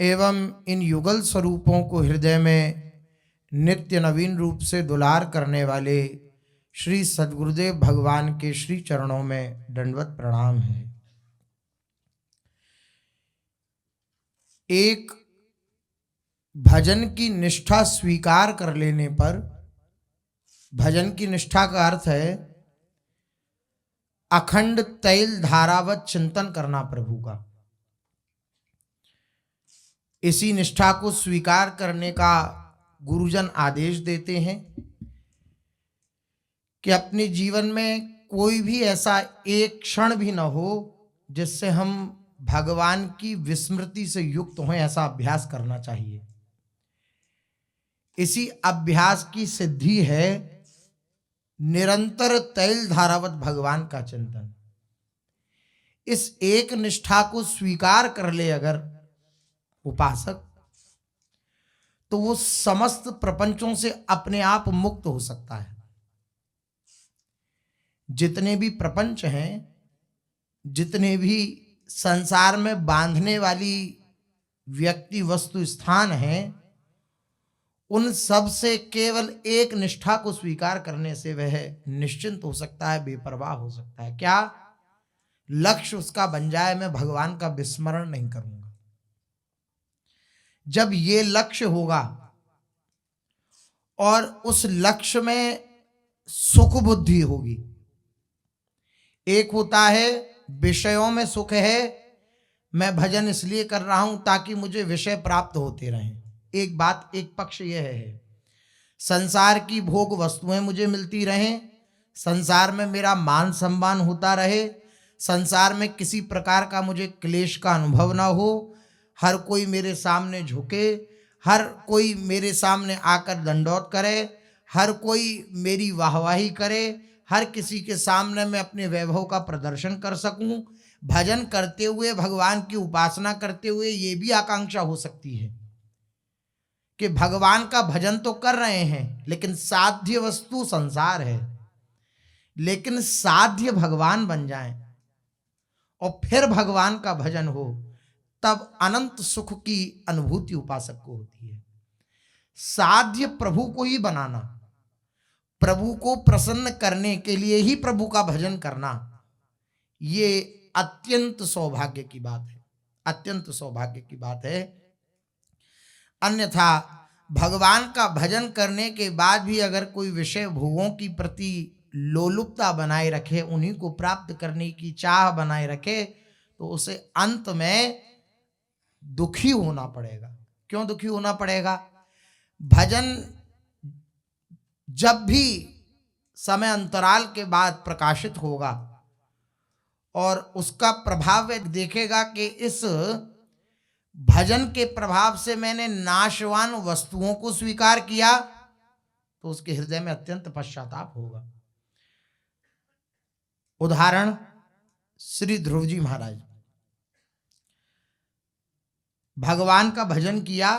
एवं इन युगल स्वरूपों को हृदय में नित्य नवीन रूप से दुलार करने वाले श्री सद्गुरुदेव भगवान के श्री चरणों में दंडवत प्रणाम है। एक भजन की निष्ठा स्वीकार कर लेने पर, भजन की निष्ठा का अर्थ है अखंड तैल धारावत चिंतन करना प्रभु का। इसी निष्ठा को स्वीकार करने का गुरुजन आदेश देते हैं कि अपने जीवन में कोई भी ऐसा एक क्षण भी न हो जिससे हम भगवान की विस्मृति से युक्त हों। ऐसा अभ्यास करना चाहिए। इसी अभ्यास की सिद्धि है निरंतर तैल धारावत भगवान का चिंतन। इस एक निष्ठा को स्वीकार कर ले अगर उपासक, तो वो समस्त प्रपंचों से अपने आप मुक्त हो सकता है। जितने भी प्रपंच हैं, जितने भी संसार में बांधने वाली व्यक्ति वस्तु स्थान हैं, उन सब से केवल एक निष्ठा को स्वीकार करने से वह निश्चिंत हो सकता है, बेपरवाह हो सकता है। क्या लक्ष्य उसका बन जाए, मैं भगवान का विस्मरण नहीं करूंगा। जब ये लक्ष्य होगा और उस लक्ष्य में सुख बुद्धि होगी। एक होता है विषयों में सुख है, मैं भजन इसलिए कर रहा हूं ताकि मुझे विषय प्राप्त होते रहें। एक बात, एक पक्ष यह है संसार की भोग वस्तुएं मुझे मिलती रहें, संसार में मेरा मान सम्मान होता रहे, संसार में किसी प्रकार का मुझे क्लेश का अनुभव ना हो, हर कोई मेरे सामने झुके, हर कोई मेरे सामने आकर दंडौत करे, हर कोई मेरी वाहवाही करे, हर किसी के सामने मैं अपने वैभव का प्रदर्शन कर सकूं। भजन करते हुए, भगवान की उपासना करते हुए ये भी आकांक्षा हो सकती है कि भगवान का भजन तो कर रहे हैं लेकिन साध्य वस्तु संसार है। लेकिन साध्य भगवान बन जाएं और फिर भगवान का भजन हो, तब अनंत सुख की अनुभूति उपासक को होती है। साध्य प्रभु को ही बनाना, प्रभु को प्रसन्न करने के लिए ही प्रभु का भजन करना, ये अत्यंत सौभाग्य की बात है, अत्यंत सौभाग्य की बात है। अन्यथा भगवान का भजन करने के बाद भी अगर कोई विषय भोगों की प्रति लोलुपता बनाए रखे, उन्हीं को प्राप्त करने की चाह बनाए रखे, तो उसे अंत में दुखी होना पड़ेगा। क्यों दुखी होना पड़ेगा? भजन जब भी समय अंतराल के बाद प्रकाशित होगा और उसका प्रभाव देखेगा कि इस भजन के प्रभाव से मैंने नाशवान वस्तुओं को स्वीकार किया, तो उसके हृदय में अत्यंत पश्चाताप होगा। उदाहरण श्री ध्रुव जी महाराज, भगवान का भजन किया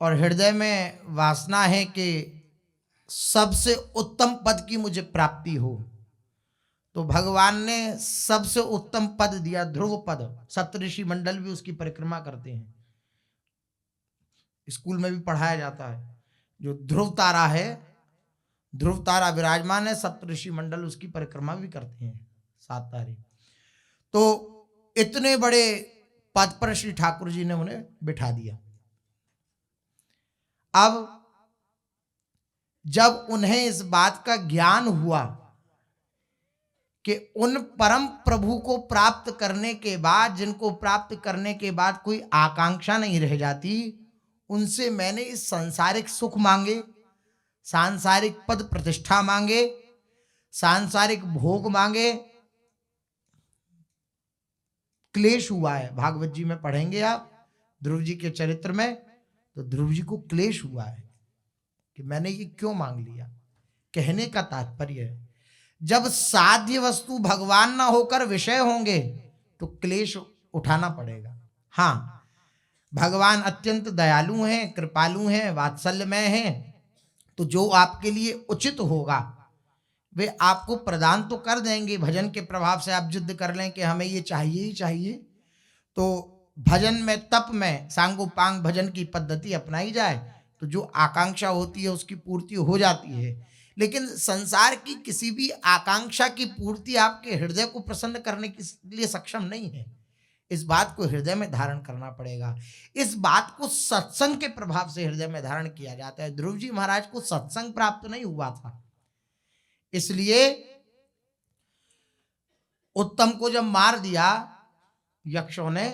और हृदय में वासना है कि सबसे उत्तम पद की मुझे प्राप्ति हो, तो भगवान ने सबसे उत्तम पद दिया, ध्रुव पद। सप्तऋषि मंडल भी उसकी परिक्रमा करते हैं, स्कूल में भी पढ़ाया जाता है। जो ध्रुव तारा है, ध्रुव तारा विराजमान है, सप्तऋषि मंडल उसकी परिक्रमा भी करते हैं, 7 तारे। तो इतने बड़े पद पर श्री ठाकुर जी ने उन्हें बिठा दिया। अब जब उन्हें इस बात का ज्ञान हुआ कि उन परम प्रभु को प्राप्त करने के बाद, जिनको प्राप्त करने के बाद कोई आकांक्षा नहीं रह जाती, उनसे मैंने इस सांसारिक सुख मांगे, सांसारिक पद प्रतिष्ठा मांगे, सांसारिक भोग मांगे, क्लेश हुआ है। भागवत जी में पढ़ेंगे आप ध्रुव जी के चरित्र में, तो ध्रुव जी को क्लेश हुआ है कि मैंने ये क्यों मांग लिया। कहने का तात्पर्य है, जब साध्य वस्तु भगवान ना होकर विषय होंगे तो क्लेश उठाना पड़ेगा। हाँ, भगवान अत्यंत दयालु हैं, कृपालु हैं, वात्सल्यमय हैं, तो जो आपके लिए उचित होगा वे आपको प्रदान तो कर देंगे। भजन के प्रभाव से आप जिद कर लें कि हमें ये चाहिए ही चाहिए, तो भजन में, तप में सांगोपांग भजन की पद्धति अपनाई जाए तो जो आकांक्षा होती है उसकी पूर्ति हो जाती है। लेकिन संसार की किसी भी आकांक्षा की पूर्ति आपके हृदय को प्रसन्न करने के लिए सक्षम नहीं है। इस बात को हृदय में धारण करना पड़ेगा। इस बात को सत्संग के प्रभाव से हृदय में धारण किया जाता है। ध्रुव जी महाराज को सत्संग प्राप्त नहीं हुआ था, इसलिए उत्तम को जब मार दिया यक्षों ने,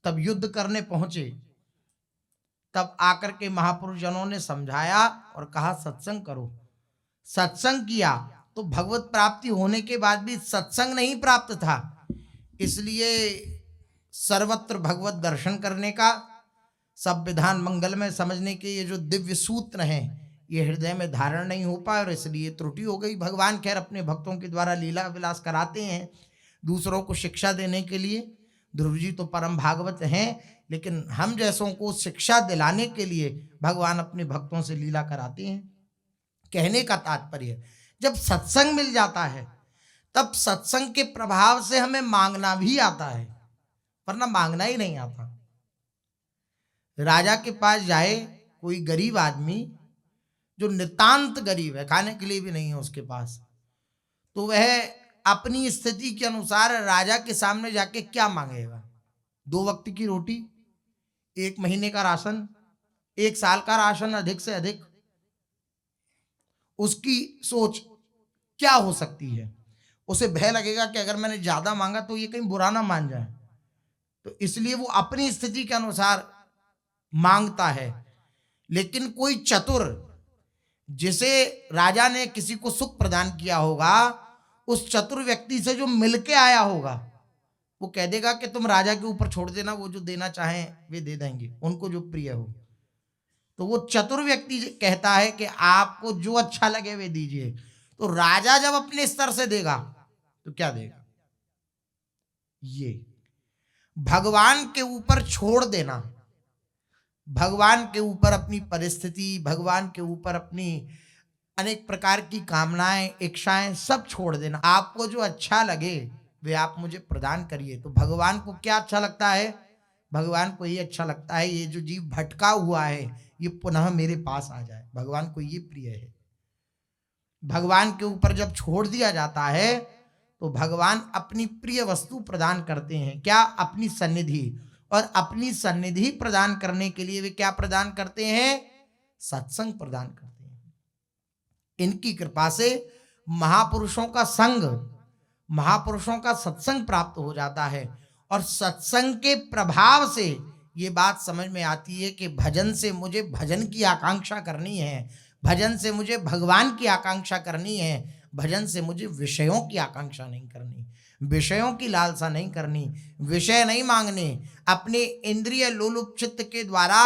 तब युद्ध करने पहुंचे, तब आकर के महापुरुष जनों ने समझाया और कहा सत्संग करो। सत्संग किया तो भगवत प्राप्ति होने के बाद भी सत्संग नहीं प्राप्त था, इसलिए सर्वत्र भगवत दर्शन करने का, सब विधान मंगल में समझने के ये जो दिव्य सूत्र हैं ये हृदय में धारण नहीं हो पाए और इसलिए त्रुटि हो गई। भगवान खैर अपने भक्तों के द्वारा लीला विलास कराते हैं दूसरों को शिक्षा देने के लिए। ध्रुव जी तो परम भागवत हैं, लेकिन हम जैसों को शिक्षा दिलाने के लिए भगवान अपने भक्तों से लीला कराते हैं। कहने का तात्पर्य, जब सत्संग मिल जाता है तब सत्संग के प्रभाव से हमें मांगना भी आता है, वरना मांगना ही नहीं आता। राजा के पास जाए कोई गरीब आदमी जो नितांत गरीब है, खाने के लिए भी नहीं है उसके पास, तो वह अपनी स्थिति के अनुसार राजा के सामने जाके क्या मांगेगा? 2 वक्त की रोटी, 1 महीने का राशन, 1 साल का राशन अधिक से अधिक। उसकी सोच क्या हो सकती है? उसे भय लगेगा कि अगर मैंने ज्यादा मांगा तो ये कहीं बुरा ना मान जाए, तो इसलिए वो अपनी स्थिति के अनुसार मांगता है। लेकिन कोई चतुर, जिसे राजा ने किसी को सुख प्रदान किया होगा, उस चतुर व्यक्ति से जो मिलके आया होगा, वो कह देगा कि तुम राजा के ऊपर छोड़ देना, वो जो देना चाहें वे दे देंगे, उनको जो प्रिय हो। तो वो चतुर व्यक्ति कहता है कि आपको जो अच्छा लगे वे दीजिए। तो राजा जब अपने स्तर से देगा तो क्या देगा? ये भगवान के ऊपर छोड़ देना, भगवान के ऊपर अपनी परिस्थिति, भगवान के ऊपर अपनी अनेक प्रकार की कामनाएं, इच्छाएं सब छोड़ देना। आपको जो अच्छा लगे वे आप मुझे प्रदान करिए। तो भगवान को क्या अच्छा लगता है? भगवान को ये अच्छा लगता है ये जो जीव भटका हुआ है ये पुनः मेरे पास आ जाए। भगवान को ये प्रिय है। भगवान के ऊपर जब छोड़ दिया जाता है तो भगवान अपनी प्रिय वस्तु प्रदान करते हैं। क्या? अपनी सन्निधि। और अपनी सन्निधि प्रदान करने के लिए वे क्या प्रदान करते हैं? सत्संग प्रदान करते हैं। इनकी कृपा से महापुरुषों का संग, महापुरुषों का सत्संग प्राप्त हो जाता है। और सत्संग के प्रभाव से ये बात समझ में आती है कि भजन से मुझे भजन की आकांक्षा करनी है, भजन से मुझे भगवान की आकांक्षा करनी है, भजन से मुझे विषयों की आकांक्षा नहीं करनी, विषयों की लालसा नहीं करनी, विषय नहीं मांगने। अपने इंद्रिय लोलुप चित्त के द्वारा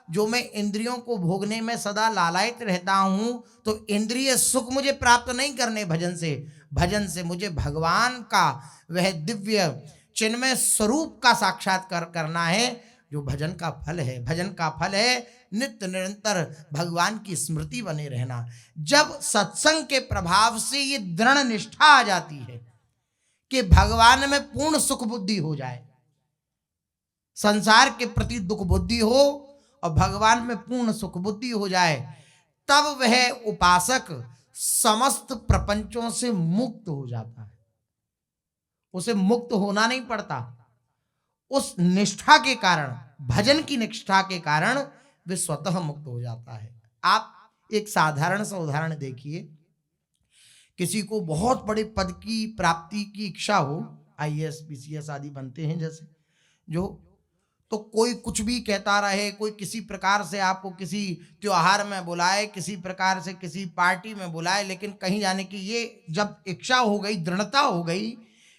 जो मैं इंद्रियों को भोगने में सदा लालायित रहता हूं, तो इंद्रिय सुख मुझे प्राप्त नहीं करने भजन से। भजन से मुझे भगवान का वह दिव्य चिन्मय स्वरूप का साक्षात्कार करना है, जो भजन का फल है। भजन का फल है नित्य निरंतर भगवान की स्मृति बने रहना। जब सत्संग के प्रभाव से ये दृढ़ निष्ठा आ जाती है कि भगवान में पूर्ण सुख बुद्धि हो जाए, संसार के प्रति दुख बुद्धि हो और भगवान में पूर्ण सुख बुद्धि हो जाए, तब वह उपासक समस्त प्रपंचों से मुक्त हो जाता है। उसे मुक्त होना नहीं पड़ता। उस निष्ठा के कारण, भजन की निष्ठा के कारण वे स्वतः मुक्त हो जाता है। आप एक साधारण सा उदाहरण देखिए। किसी को बहुत बड़े पद की प्राप्ति की इच्छा हो, IAS PCS आदि बनते हैं जैसे जो, तो कोई कुछ भी कहता रहे, कोई किसी प्रकार से आपको किसी त्योहार में बुलाए, किसी प्रकार से किसी पार्टी में बुलाए, लेकिन कहीं जाने की ये जब इच्छा हो गई, दृढ़ता हो गई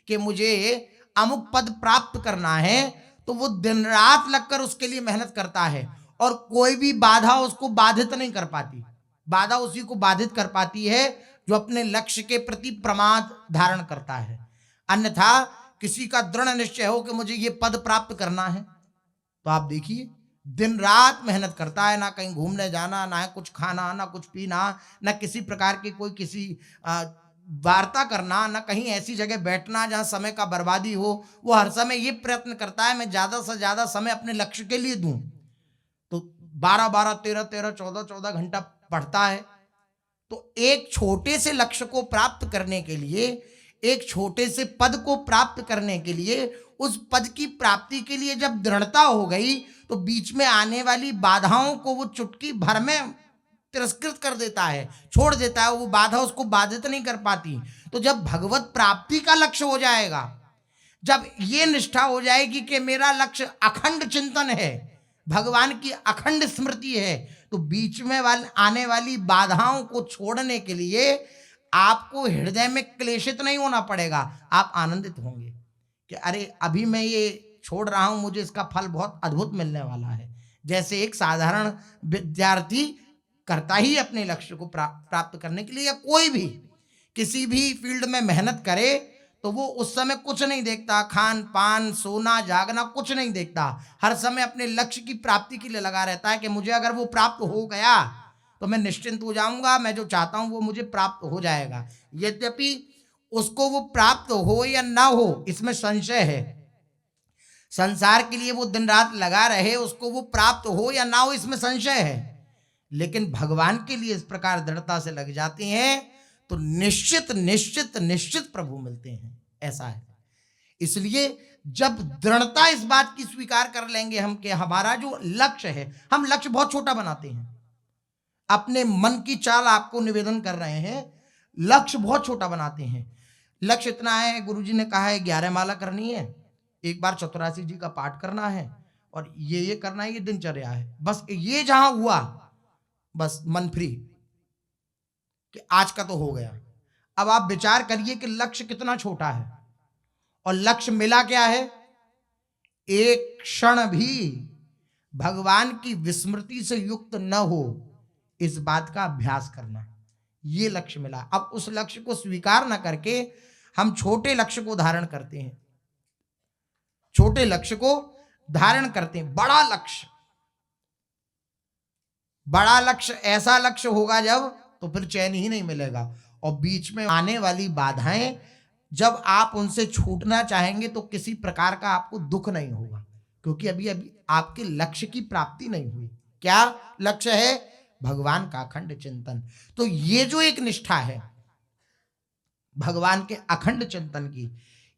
कि मुझे अमुक पद प्राप्त करना है, तो वो दिन रात लगकर उसके लिए मेहनत करता है और कोई भी बाधा उसको बाधित नहीं कर पाती। बाधा उसी को बाधित कर पाती है जो अपने लक्ष्य के प्रति प्रमाद धारण करता है। अन्यथा किसी का दृढ़ निश्चय हो कि मुझे ये पद प्राप्त करना है, तो आप देखिए दिन रात मेहनत करता है, ना कहीं घूमने जाना, ना कुछ खाना, ना कुछ पीना, ना किसी प्रकार की कोई किसी वार्ता करना, ना कहीं ऐसी जगह बैठना जहां समय का बर्बादी हो। वो हर समय ये प्रयत्न करता है मैं ज्यादा से ज्यादा समय अपने लक्ष्य के लिए दूं। तो 12-12, 13-13, 14-14 घंटा पढ़ता है। तो एक छोटे से लक्ष्य को प्राप्त करने के लिए, एक छोटे से पद को प्राप्त करने के लिए, उस पद की प्राप्ति के लिए जब दृढ़ता हो गई, तो बीच में आने वाली बाधाओं को वो चुटकी भर में तिरस्कृत कर देता है, छोड़ देता है। वो बाधा उसको बाधित नहीं कर पाती। तो जब भगवत प्राप्ति का लक्ष्य हो जाएगा, जब ये निष्ठा हो जाएगी कि मेरा लक्ष्य अखंड चिंतन है, भगवान की अखंड स्मृति है, तो बीच में आने वाली बाधाओं को छोड़ने के लिए आपको हृदय में क्लेशित नहीं होना पड़ेगा। आप आनंदित होंगे कि अरे अभी मैं ये छोड़ रहा हूं, मुझे इसका फल बहुत अद्भुत मिलने वाला है। जैसे एक साधारण विद्यार्थी करता ही अपने लक्ष्य को प्राप्त करने के लिए, या कोई भी किसी भी फील्ड में मेहनत करे, तो वो उस समय कुछ नहीं देखता, खान पान सोना जागना कुछ नहीं देखता। हर समय अपने लक्ष्य की प्राप्ति के लिए लगा रहता है कि मुझे अगर वो प्राप्त हो गया तो मैं निश्चिंत हो जाऊंगा, मैं जो चाहता हूं वो मुझे प्राप्त हो जाएगा। यद्यपि उसको वो प्राप्त हो या ना हो इसमें संशय है, संसार के लिए वो दिन रात लगा रहे, उसको वो प्राप्त हो या ना हो इसमें संशय है, लेकिन भगवान के लिए इस प्रकार दृढ़ता से लग जाते हैं तो निश्चित निश्चित निश्चित प्रभु मिलते हैं। ऐसा है। इसलिए जब दृढ़ता इस बात की स्वीकार कर लेंगे हम कि हमारा जो लक्ष्य है, हम लक्ष्य बहुत छोटा बनाते हैं, अपने मन की चाल आपको निवेदन कर रहे हैं, लक्ष्य बहुत छोटा बनाते हैं। लक्ष्य इतना है, गुरुजी ने कहा है 11 माला करनी है, एक बार चतुरासी जी का पाठ करना है, और ये करना है, ये दिनचर्या है। बस ये जहां हुआ, बस मन फ्री कि आज का तो हो गया। अब आप विचार करिए कि लक्ष्य कितना छोटा है, और लक्ष्य मिला क्या है? एक क्षण भी भगवान की विस्मृति से युक्त न हो, इस बात का अभ्यास करना, ये लक्ष्य मिला। अब उस लक्ष्य को स्वीकार न करके हम छोटे लक्ष्य को धारण करते हैं, छोटे लक्ष्य को धारण करते हैं। बड़ा लक्ष्य ऐसा लक्ष्य होगा जब, तो फिर चैन ही नहीं मिलेगा। और बीच में आने वाली बाधाएं जब आप उनसे छूटना चाहेंगे तो किसी प्रकार का आपको दुख नहीं होगा, क्योंकि अभी आपके लक्ष्य की प्राप्ति नहीं हुई। क्या लक्ष्य है? भगवान का अखंड चिंतन। तो ये जो एक निष्ठा है भगवान के अखंड चिंतन की,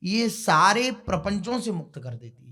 ये सारे प्रपंचों से मुक्त कर देती है।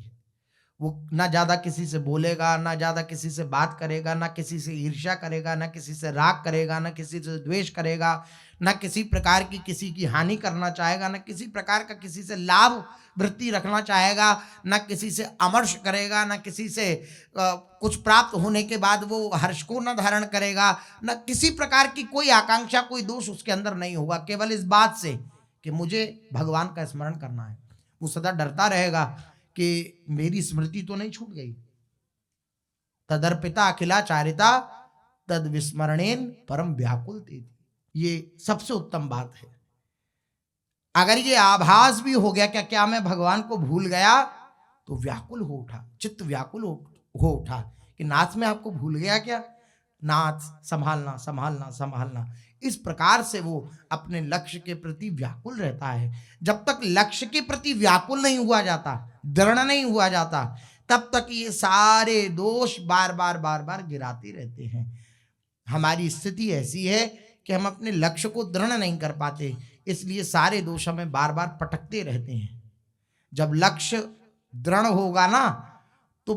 वो ना ज्यादा किसी से बोलेगा, ना ज्यादा किसी से बात करेगा, ना किसी से ईर्ष्या करेगा, ना किसी से राग करेगा, ना किसी से द्वेष करेगा, ना किसी प्रकार की किसी की हानि करना चाहेगा, ना किसी प्रकार का किसी से लाभ वृत्ति रखना चाहेगा, ना किसी से अमर्ष करेगा, ना किसी से कुछ प्राप्त होने के बाद वो हर्ष को न धारण करेगा, ना किसी प्रकार की कोई आकांक्षा, कोई दोष उसके अंदर नहीं होगा। केवल इस बात से कि मुझे भगवान का स्मरण करना है। वो सदा डरता रहेगा कि मेरी स्मृति तो नहीं छूट गई। तदर्पिता अखिलाचारिता तद विस्मरणेन परम व्याकुल तेति। ये सबसे उत्तम बात है। अगर ये आभास भी हो गया क्या मैं भगवान को भूल गया, तो व्याकुल हो उठा, चित्त व्याकुल हो उठा कि नाथ में आपको भूल गया क्या? नाथ संभालना संभालना संभालना। इस प्रकार से वो अपने लक्ष्य के प्रति व्याकुल रहता है। जब तक लक्ष्य के प्रति व्याकुल नहीं हुआ जाता, दृढ़ नहीं हुआ जाता, तब तक ये सारे दोष बार बार गिराते रहते हैं। हमारी स्थिति ऐसी है कि हम अपने लक्ष्य को दृढ़ नहीं कर पाते, इसलिए सारे दोष हमें बार बार पटकते रहते हैं। जब लक्ष्य दृढ़ होगा ना, तो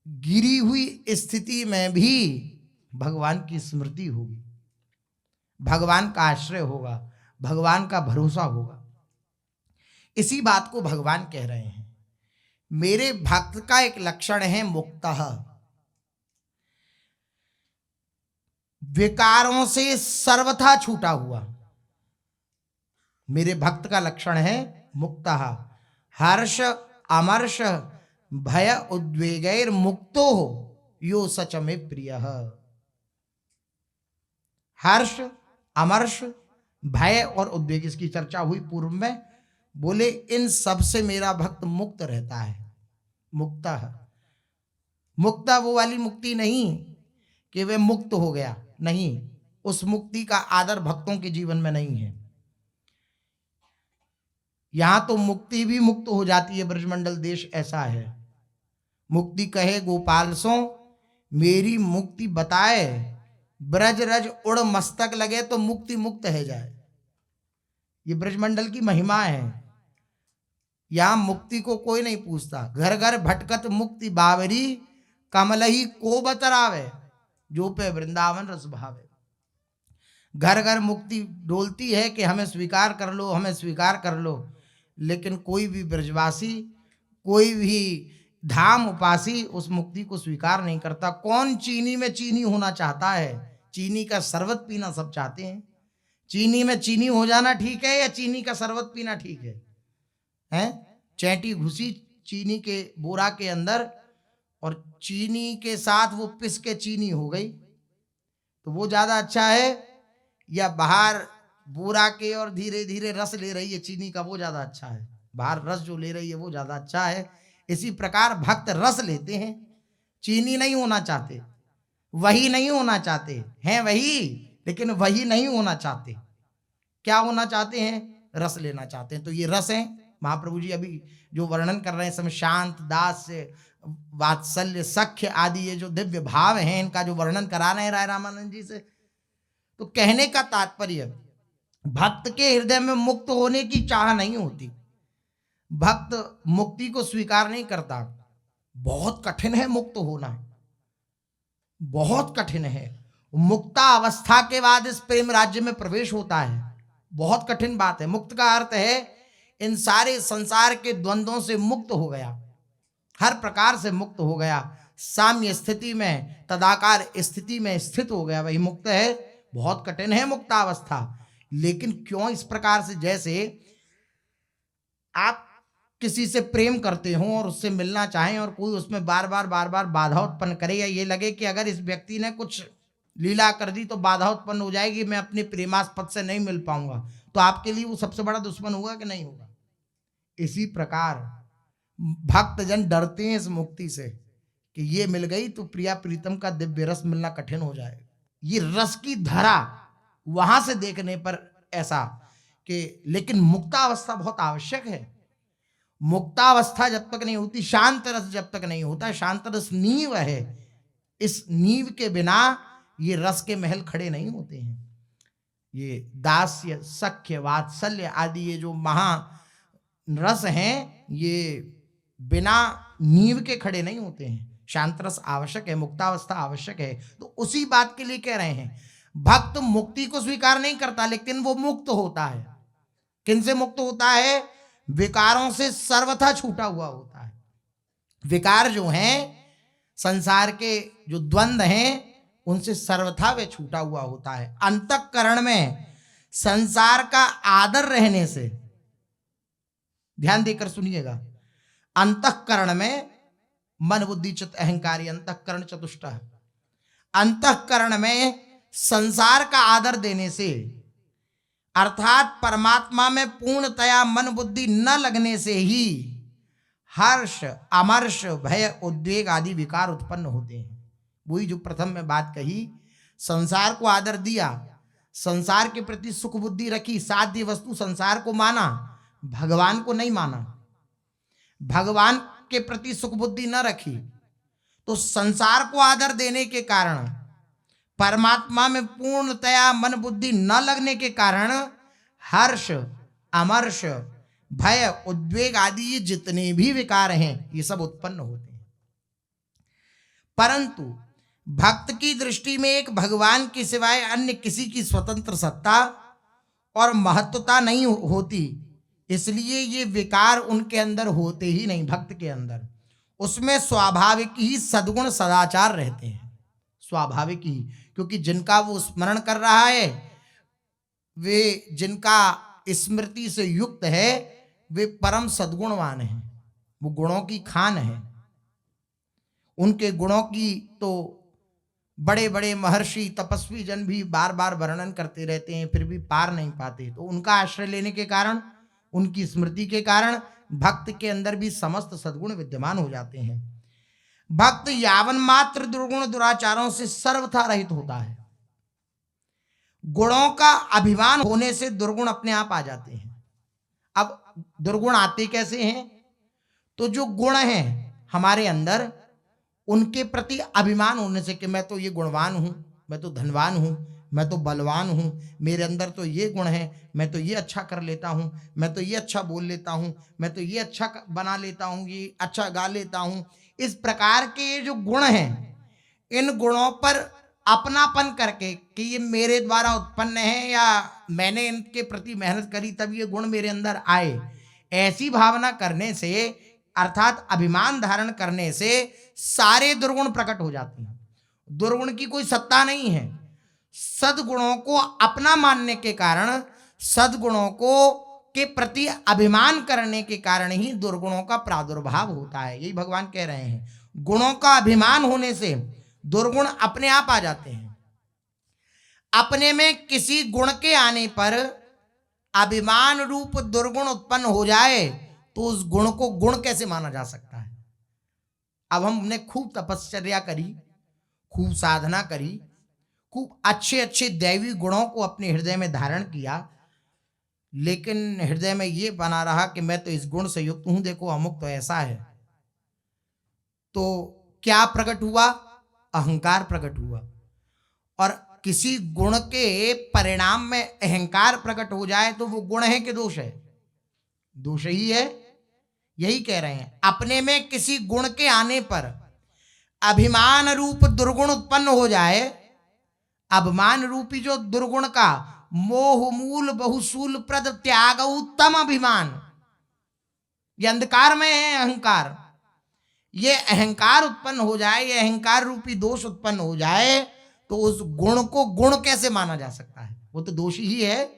गिरी हुई स्थिति में भी भगवान की स्मृति होगी, भगवान का आश्रय होगा, भगवान का भरोसा होगा। इसी बात को भगवान कह रहे हैं, मेरे भक्त का एक लक्षण है मुक्तः, विकारों से सर्वथा छूटा हुआ। मेरे भक्त का लक्षण है मुक्तः, हर्ष अमर्ष भय उद्वेगैर मुक्तो यो सच में प्रिय। हर्ष अमर्ष भय और उद्वेग, इसकी चर्चा हुई पूर्व में। बोले इन सब से मेरा भक्त मुक्त रहता है। मुक्तः, मुक्ता वो वाली मुक्ति नहीं कि वे मुक्त हो गया, नहीं, उस मुक्ति का आदर भक्तों के जीवन में नहीं है। यहां तो मुक्ति भी मुक्त हो जाती है। ब्रजमंडल देश ऐसा है। मुक्ति कहे गोपाल सो मेरी मुक्ति बताए, ब्रज रज उड़ मस्तक लगे तो मुक्ति मुक्त है जाए। ये ब्रजमंडल की महिमा है। यहां मुक्ति को कोई नहीं पूछता। घर घर भटकत मुक्ति बावरी, कमलही को बतरावे, जो पे वृंदावन रस भावे। घर घर मुक्ति डोलती है कि हमें स्वीकार कर लो, हमें स्वीकार कर लो, लेकिन कोई भी ब्रजवासी, कोई भी धाम उपासी उस मुक्ति को स्वीकार नहीं करता। कौन चीनी में चीनी होना चाहता है? चीनी का शरबत पीना सब चाहते हैं। चीनी में चीनी हो जाना ठीक है या चीनी का शरबत पीना ठीक है? हैं? चैंटी घुसी चीनी के बोरा के अंदर और चीनी के साथ वो पिस के चीनी हो गई, तो वो ज्यादा अच्छा है या बाहर बोरा के और धीरे धीरे रस ले रही है चीनी का, वो ज्यादा अच्छा है? बाहर रस जो ले रही है वो ज्यादा अच्छा है। इसी प्रकार भक्त रस लेते हैं, चीनी नहीं होना चाहते, वही नहीं होना चाहते हैं, वही, लेकिन वही नहीं होना चाहते। क्या होना चाहते हैं? रस लेना चाहते हैं। तो ये रस है। महाप्रभु जी अभी जो वर्णन कर रहे हैं समय शांत, दास, वात्सल्य, सख्य आदि ये जो दिव्य भाव हैं, इनका जो वर्णन करा रहे हैं राय रामानंद जी से। तो कहने का तात्पर्य, भक्त के हृदय में मुक्त होने की चाह नहीं होती। भक्त मुक्ति को स्वीकार नहीं करता। बहुत कठिन है मुक्त होना, बहुत कठिन है। मुक्ता अवस्था के बाद इस प्रेम राज्य में प्रवेश होता है। बहुत कठिन बात है। मुक्त का अर्थ है इन सारे संसार के द्वंद्वों से मुक्त हो गया, हर प्रकार से मुक्त हो गया, साम्य स्थिति में, तदाकार स्थिति में स्थित हो गया, वही मुक्त है। बहुत कठिन है मुक्तावस्था। लेकिन क्यों इस प्रकार से, जैसे आप किसी से प्रेम करते हो और उससे मिलना चाहें और कोई उसमें बार बार बाधा उत्पन्न करे, या ये लगे कि अगर इस व्यक्ति ने कुछ लीला कर दी तो बाधा उत्पन्न हो जाएगी, मैं अपने प्रेमास्पद से नहीं मिल पाऊंगा, तो आपके लिए वो सबसे बड़ा दुश्मन होगा कि नहीं होगा? इसी प्रकार भक्तजन डरते हैं इस मुक्ति से कि ये मिल गई तो प्रिया प्रीतम का दिव्य रस मिलना कठिन हो जाएगा। ये रस की धारा वहां से देखने पर ऐसा कि, लेकिन मुक्तावस्था बहुत आवश्यक है। मुक्तावस्था जब तक नहीं होती, शांत रस जब तक नहीं होता, शांत रस नींव है। इस नींव के बिना ये रस के महल खड़े नहीं होते हैं। ये दास्य, सख्य, वात्सल्य आदि ये जो महा रस हैं, ये बिना नींव के खड़े नहीं होते हैं। शांत रस आवश्यक है, मुक्तावस्था आवश्यक है। तो उसी बात के लिए कह रहे हैं, भक्त मुक्ति को स्वीकार नहीं करता, लेकिन वो मुक्त होता है। किनसे मुक्त होता है? विकारों से सर्वथा छूटा हुआ होता है। विकार जो हैं, संसार के जो द्वंद्व हैं, उनसे सर्वथा वे छूटा हुआ होता है। अंतःकरण में संसार का आदर रहने से, ध्यान देकर सुनिएगा, अंतःकरण में मन बुद्धि चित्त अहंकारी, अंतःकरण चतुष्ट। अंतःकरण में संसार का आदर देने से, अर्थात परमात्मा में पूर्णतया मन बुद्धि न लगने से ही हर्ष, अमर्ष, भय, उद्वेग आदि विकार उत्पन्न होते हैं। वही जो प्रथम में बात कही, संसार को आदर दिया, संसार के प्रति सुख बुद्धि रखी, साध्य वस्तु संसार को माना, भगवान को नहीं माना, भगवान के प्रति सुख बुद्धि न रखी, तो संसार को आदर देने के कारण, परमात्मा में पूर्णतया मन बुद्धि न लगने के कारण हर्ष, अमर्ष, भय, उद्वेग आदि ये जितने भी विकार हैं, ये सब उत्पन्न होते हैं। परंतु भक्त की दृष्टि में एक भगवान के सिवाय अन्य किसी की स्वतंत्र सत्ता और महत्वता नहीं होती, इसलिए ये विकार उनके अंदर होते ही नहीं। भक्त के अंदर उसमें स्वाभाविक ही सद्गुण सदाचार रहते हैं, स्वाभाविक ही, क्योंकि जिनका वो स्मरण कर रहा है, वे जिनका स्मृति से युक्त है, वे परम सद्गुणवान हैं, वो गुणों की खान है। उनके गुणों की तो बड़े बड़े महर्षि तपस्वी जन भी बार बार वर्णन करते रहते हैं, फिर भी पार नहीं पाते। तो उनका आश्रय लेने के कारण, उनकी स्मृति के कारण भक्त के अंदर भी समस्त सद्गुण विद्यमान हो जाते हैं। भक्त यावन मात्र दुर्गुण दुराचारों से सर्वथा रहित होता है। गुणों का अभिमान होने से दुर्गुण अपने आप आ जाते हैं। अब दुर्गुण आते कैसे हैं? तो जो गुण हैं हमारे अंदर, उनके प्रति अभिमान होने से कि मैं तो ये गुणवान हूं, मैं तो धनवान हूं, मैं तो बलवान हूं, मेरे अंदर तो ये गुण है, मैं तो ये अच्छा कर लेता हूं, मैं तो ये अच्छा बोल लेता हूं, मैं तो ये अच्छा बना लेता हूं, ये अच्छा गा लेता हूं। इस प्रकार के ये जो गुण हैं, इन गुणों पर अपनापन करके कि ये मेरे द्वारा उत्पन्न है या मैंने इनके प्रति मेहनत करी तब ये गुण मेरे अंदर आए, ऐसी भावना करने से अर्थात अभिमान धारण करने से सारे दुर्गुण प्रकट हो जाते हैं। दुर्गुण की कोई सत्ता नहीं है। सद्गुणों को अपना मानने के कारण, सद्गुणों को के प्रति अभिमान करने के कारण ही दुर्गुणों का प्रादुर्भाव होता है। यही भगवान कह रहे हैं, गुणों का अभिमान होने से दुर्गुण अपने आप आ जाते हैं। अपने में किसी गुण के आने पर अभिमान रूप दुर्गुण उत्पन्न हो जाए तो उस गुण को गुण कैसे माना जा सकता है? अब हमने खूब तपश्चर्या करी, खूब साधना करी, खूब अच्छे अच्छे दैवी गुणों को अपने हृदय में धारण किया, लेकिन हृदय में ये बना रहा कि मैं तो इस गुण से युक्त हूं, देखो अमुक तो ऐसा है, तो क्या प्रकट हुआ? अहंकार प्रकट हुआ। और किसी गुण के परिणाम में अहंकार प्रकट हो जाए तो वो गुण है कि दोष है? दोष ही है। यही कह रहे हैं, अपने में किसी गुण के आने पर अभिमान रूप दुर्गुण उत्पन्न हो जाए, अभिमान रूपी जो दुर्गुण का मोह मूल बहुसूल प्रद त्याग उत्तम अभिमान, ये अंधकार में है अहंकार, ये अहंकार उत्पन्न हो जाए, ये अहंकार रूपी दोष उत्पन्न हो जाए तो उस गुण को गुण कैसे माना जा सकता है? वो तो दोषी ही है।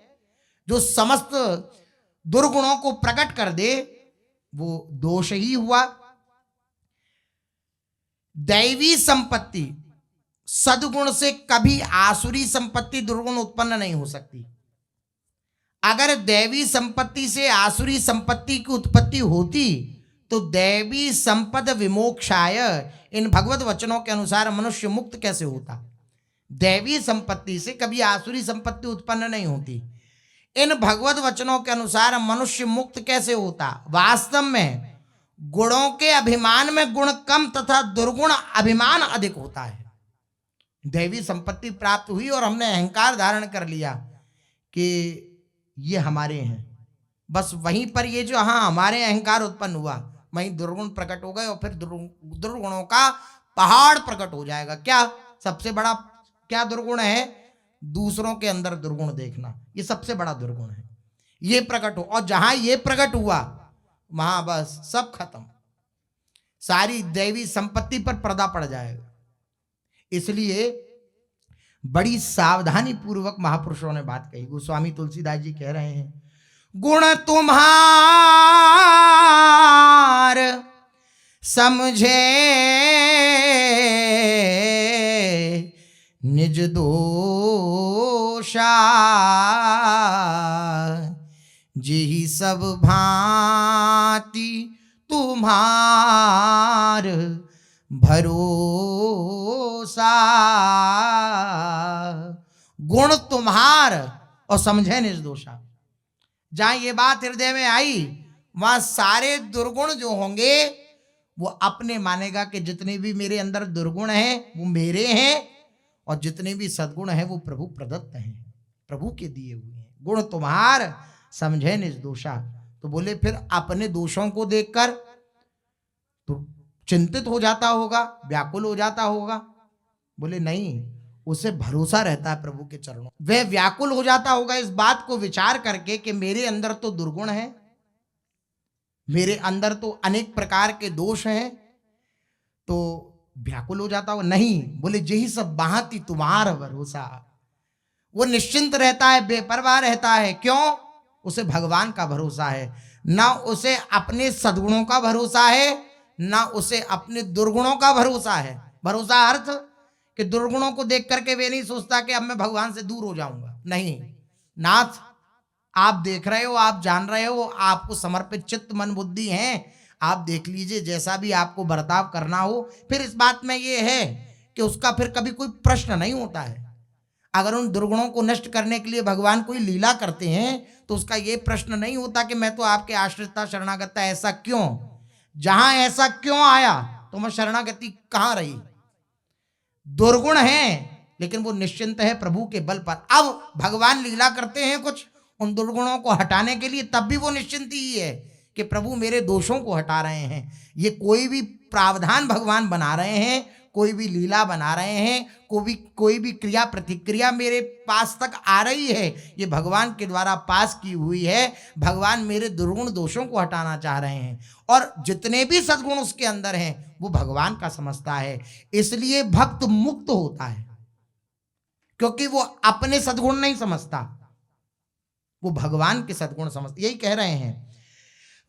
जो समस्त दुर्गुणों को प्रकट कर दे वो दोष ही हुआ। दैवी संपत्ति सद्गुण से कभी आसुरी संपत्ति दुर्गुण उत्पन्न नहीं हो सकती। अगर दैवी संपत्ति से आसुरी संपत्ति की उत्पत्ति होती तो दैवी संपद विमोक्षाय, इन भगवत वचनों के अनुसार मनुष्य मुक्त कैसे होता? दैवी संपत्ति से कभी आसुरी संपत्ति उत्पन्न नहीं होती। इन भगवत वचनों के अनुसार मनुष्य मुक्त कैसे होता? वास्तव में गुणों के अभिमान में गुण कम तथा दुर्गुण अभिमान अधिक होता है। दैवी संपत्ति प्राप्त हुई और हमने अहंकार धारण कर लिया कि ये हमारे हैं, बस वहीं पर ये जो हमारे अहंकार उत्पन्न हुआ, वहीं दुर्गुण प्रकट हो गए और फिर दुर्गुणों का पहाड़ प्रकट हो जाएगा। क्या सबसे बड़ा क्या दुर्गुण है? दूसरों के अंदर दुर्गुण देखना, ये सबसे बड़ा दुर्गुण है। ये प्रकट हो, और जहां ये प्रकट हुआ वहां बस सब खत्म, सारी दैवी संपत्ति पर पर्दा पड़ जाएगा। इसलिए बड़ी सावधानी पूर्वक महापुरुषों ने बात कही। गोस्वामी तुलसीदास जी कह रहे हैं, गुण तुम्हार समझे निज दोषा, जी सब भांति तुम्हार भरोसा। गुण तुम्हार और समझे निर्दोषा। जहां ये बात हृदय में आई वहां सारे दुर्गुण जो होंगे वो अपने मानेगा कि जितने भी मेरे अंदर दुर्गुण हैं वो मेरे हैं, और जितने भी सद्गुण हैं वो प्रभु प्रदत्त हैं, प्रभु के दिए हुए हैं। गुण तुम्हार समझे निर्दोषा। तो बोले फिर अपने दोषों को देखकर तो चिंतित हो जाता होगा, व्याकुल हो जाता होगा? बोले नहीं, उसे भरोसा रहता है प्रभु के चरणों। वह व्याकुल हो जाता होगा इस बात को विचार करके कि मेरे अंदर तो दुर्गुण है, मेरे अंदर तो अनेक प्रकार के दोष हैं, तो व्याकुल हो जाता होगा। नहीं, बोले यही सब भांति तुम्हारा भरोसा। वो निश्चिंत रहता है, बेपरवाह रहता है। क्यों? उसे भगवान का भरोसा है, ना उसे अपने सद्गुणों का भरोसा है, ना उसे अपने दुर्गुणों का भरोसा है। भरोसा अर्थ कि दुर्गुणों को देख करके वे नहीं सोचता कि अब मैं भगवान से दूर हो जाऊंगा। नहीं नाथ, आप देख रहे हो, आप जान रहे हो, आपको समर्पित चित्त मन बुद्धि है, आप देख लीजिए जैसा भी आपको बर्ताव करना हो। फिर इस बात में ये है कि उसका फिर कभी कोई प्रश्न नहीं होता है। अगर उन दुर्गुणों को नष्ट करने के लिए भगवान कोई लीला करते हैं तो उसका ये प्रश्न नहीं होता कि मैं तो आपके आश्रितता शरणागतता, ऐसा क्यों? जहां ऐसा क्यों आया तो मैं शरणागति कहां रही? दुर्गुण हैं लेकिन वो निश्चिंत है प्रभु के बल पर। अब भगवान लीला करते हैं कुछ उन दुर्गुणों को हटाने के लिए, तब भी वो निश्चिंत ही है कि प्रभु मेरे दोषों को हटा रहे हैं। ये कोई भी प्रावधान भगवान बना रहे हैं, कोई भी लीला बना रहे हैं, कोई भी क्रिया प्रतिक्रिया मेरे पास तक आ रही है, ये भगवान के द्वारा पास की हुई है। भगवान मेरे दुर्गुण दोषों को हटाना चाह रहे हैं और जितने भी सद्गुण उसके अंदर हैं वो भगवान का समझता है। इसलिए भक्त मुक्त होता है, क्योंकि वो अपने सद्गुण नहीं समझता, वो भगवान के सद्गुण समझता। यही कह रहे हैं,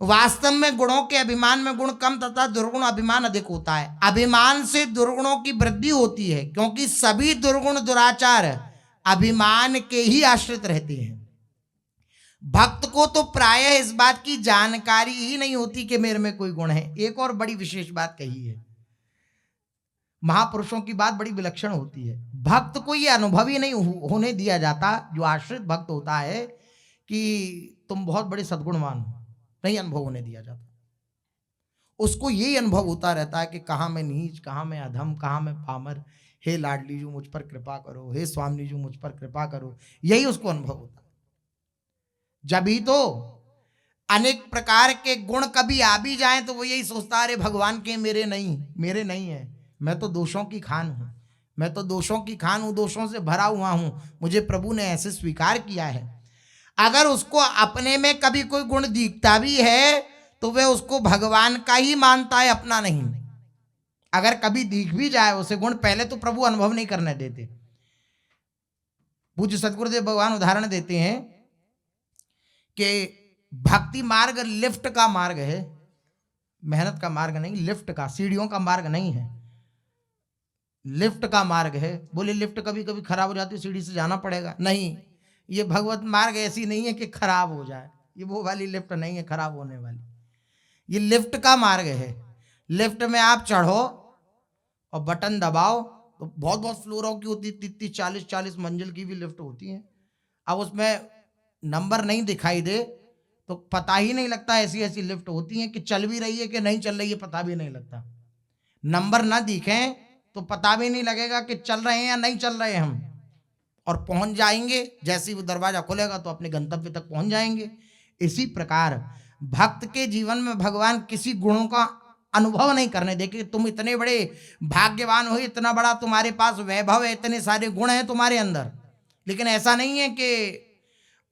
वास्तव में गुणों के अभिमान में गुण कम तथा दुर्गुण अभिमान अधिक होता है। अभिमान से दुर्गुणों की वृद्धि होती है, क्योंकि सभी दुर्गुण दुराचार अभिमान के ही आश्रित रहते हैं। भक्त को तो प्रायः इस बात की जानकारी ही नहीं होती कि मेरे में कोई गुण है। एक और बड़ी विशेष बात कही है, महापुरुषों की बात बड़ी विलक्षण होती है। भक्त को यह अनुभव ही नहीं होने दिया जाता, जो आश्रित भक्त होता है, कि तुम बहुत बड़े सद्गुणवान हो, नहीं अनुभव होने दिया जाता। उसको यही अनुभव होता रहता है कि कहाँ मैं नीच, कहाँ मैं अधम, कहाँ मैं पामर। हे लाडली जी मुझ पर कृपा करो, हे स्वामी जी मुझ पर कृपा करो, यही उसको अनुभव होता है। जब ही तो अनेक प्रकार के गुण कभी आ भी जाए तो वो यही सोचता, अरे भगवान के मेरे नहीं है, मैं तो दोषों की खान हूं, मैं तो दोषों की खान हूं, दोषों से भरा हुआ हूं, मुझे प्रभु ने ऐसे स्वीकार किया है। अगर उसको अपने में कभी कोई गुण दिखता भी है तो वह उसको भगवान का ही मानता है, अपना नहीं। अगर कभी दिख भी जाए उसे गुण, पहले तो प्रभु अनुभव नहीं करने देते। पूज्य सदगुरुदेव भगवान उदाहरण देते हैं कि भक्ति मार्ग लिफ्ट का मार्ग है, मेहनत का मार्ग नहीं, लिफ्ट का, सीढ़ियों का मार्ग नहीं है, लिफ्ट का मार्ग है। बोले लिफ्ट कभी कभी खराब हो जाती है, सीढ़ी से जाना पड़ेगा। नहीं, ये भगवत मार्ग ऐसी नहीं है कि खराब हो जाए, ये वो वाली लिफ्ट नहीं है खराब होने वाली, ये लिफ्ट का मार्ग है। लिफ्ट में आप चढ़ो और बटन दबाओ तो बहुत बहुत फ्लोरों की होती, 30-40 मंजिल की भी लिफ्ट होती है। अब उसमें नंबर नहीं दिखाई दे तो पता ही नहीं लगता, ऐसी ऐसी लिफ्ट होती है कि चल भी रही है कि नहीं चल रही है, पता भी नहीं लगता। नंबर ना दिखे तो पता भी नहीं लगेगा कि चल रहे हैं या नहीं चल रहे हैं हम, और पहुंच जाएंगे, जैसे ही वो दरवाजा खुलेगा तो अपने गंतव्य तक पहुंच जाएंगे। इसी प्रकार भक्त के जीवन में भगवान किसी गुणों का अनुभव नहीं करने दे कि तुम इतने बड़े भाग्यवान हो, इतना बड़ा तुम्हारे पास वैभव है, इतने सारे गुण हैं तुम्हारे अंदर, लेकिन ऐसा नहीं है कि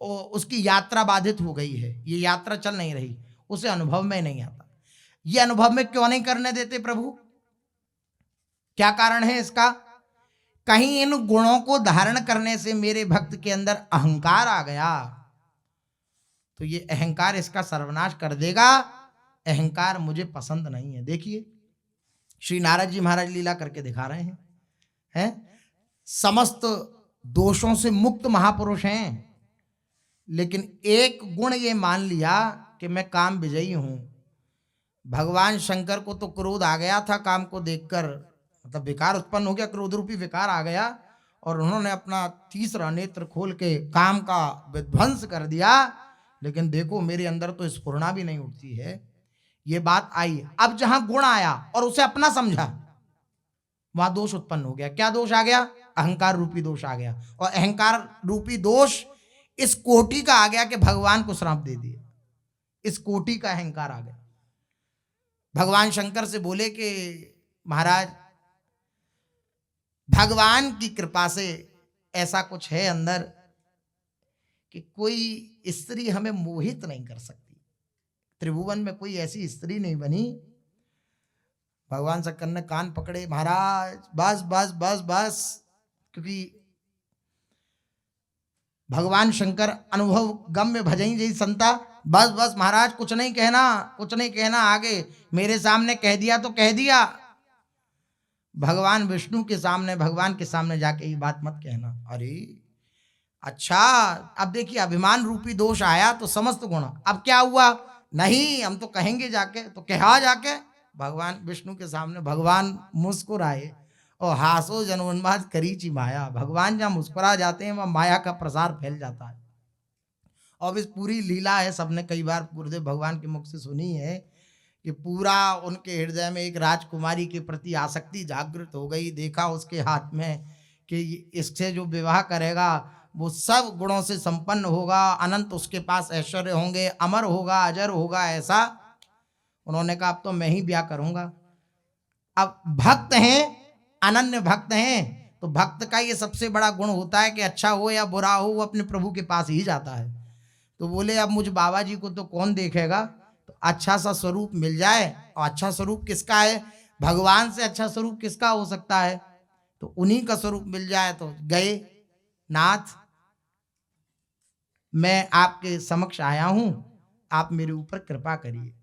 उसकी यात्रा बाधित हो गई है, ये यात्रा चल नहीं रही, उसे अनुभव में नहीं आता। ये अनुभव में क्यों नहीं करने देते प्रभु? क्या कारण है इसका? कहीं इन गुणों को धारण करने से मेरे भक्त के अंदर अहंकार आ गया तो ये अहंकार इसका सर्वनाश कर देगा। अहंकार मुझे पसंद नहीं है। देखिए श्री नारद जी महाराज लीला करके दिखा रहे हैं, समस्त दोषों से मुक्त महापुरुष हैं, लेकिन एक गुण ये मान लिया कि मैं काम विजयी हूं। भगवान शंकर को तो क्रोध आ गया था काम को देखकर, मतलब विकार उत्पन्न हो गया, क्रोध रूपी विकार आ गया, और उन्होंने अपना तीसरा नेत्र खोल के काम का विध्वंस कर दिया। लेकिन देखो मेरे अंदर तो स्फुरणा भी नहीं उठती है। ये बात आई, अब जहां गुण आया और उसे अपना समझा, वहां दोष उत्पन्न हो गया। क्या दोष आ गया? अहंकार रूपी दोष आ गया। और अहंकार रूपी दोष इस कोटि का आ गया कि भगवान को श्राप दे दिया, इस कोटि का अहंकार आ गया। भगवान शंकर से बोले कि महाराज भगवान की कृपा से ऐसा कुछ है अंदर कि कोई स्त्री हमें मोहित नहीं कर सकती, त्रिभुवन में कोई ऐसी स्त्री नहीं बनी। भगवान शंकर ने कान पकड़े, महाराज बस बस बस बस, क्योंकि भगवान शंकर अनुभव गम्य भजई जई संता, बस बस महाराज कुछ नहीं कहना, कुछ नहीं कहना, आगे मेरे सामने कह दिया तो कह दिया। भगवान विष्णु के सामने, भगवान के सामने जाके ये बात मत कहना। अरे अच्छा, अब देखिए अभिमान रूपी दोष आया तो समस्त गुण, अब क्या हुआ? नहीं हम तो कहेंगे जाके, तो कहा जाके भगवान विष्णु के सामने भगवान मुस्कुराए और हासो जनोन्माद करीची माया, भगवान जहाँ मुस्कुरा जाते हैं वहाँ माया का प्रसार फैल जाता है। और इस पूरी लीला है, सबने कई बार गुरुदेव भगवान के मुख से सुनी है कि पूरा उनके हृदय में एक राजकुमारी के प्रति आसक्ति जागृत हो गई। देखा उसके हाथ में कि इससे जो विवाह करेगा वो सब गुणों से संपन्न होगा, अनंत उसके पास ऐश्वर्य होंगे, अमर होगा, अजर होगा। ऐसा उन्होंने कहा अब तो मैं ही ब्याह करूंगा। अब भक्त हैं, अनन्य भक्त हैं, तो भक्त का ये सबसे बड़ा गुण होता है कि अच्छा हो या बुरा हो वो अपने प्रभु के पास ही जाता है। तो बोले अब मुझ बाबा जी को तो कौन देखेगा, तो अच्छा सा स्वरूप मिल जाए। और अच्छा स्वरूप किसका है, भगवान से अच्छा स्वरूप किसका हो सकता है, तो उन्हीं का स्वरूप मिल जाए। तो गए, नाथ मैं आपके समक्ष आया हूं, आप मेरे ऊपर कृपा करिए,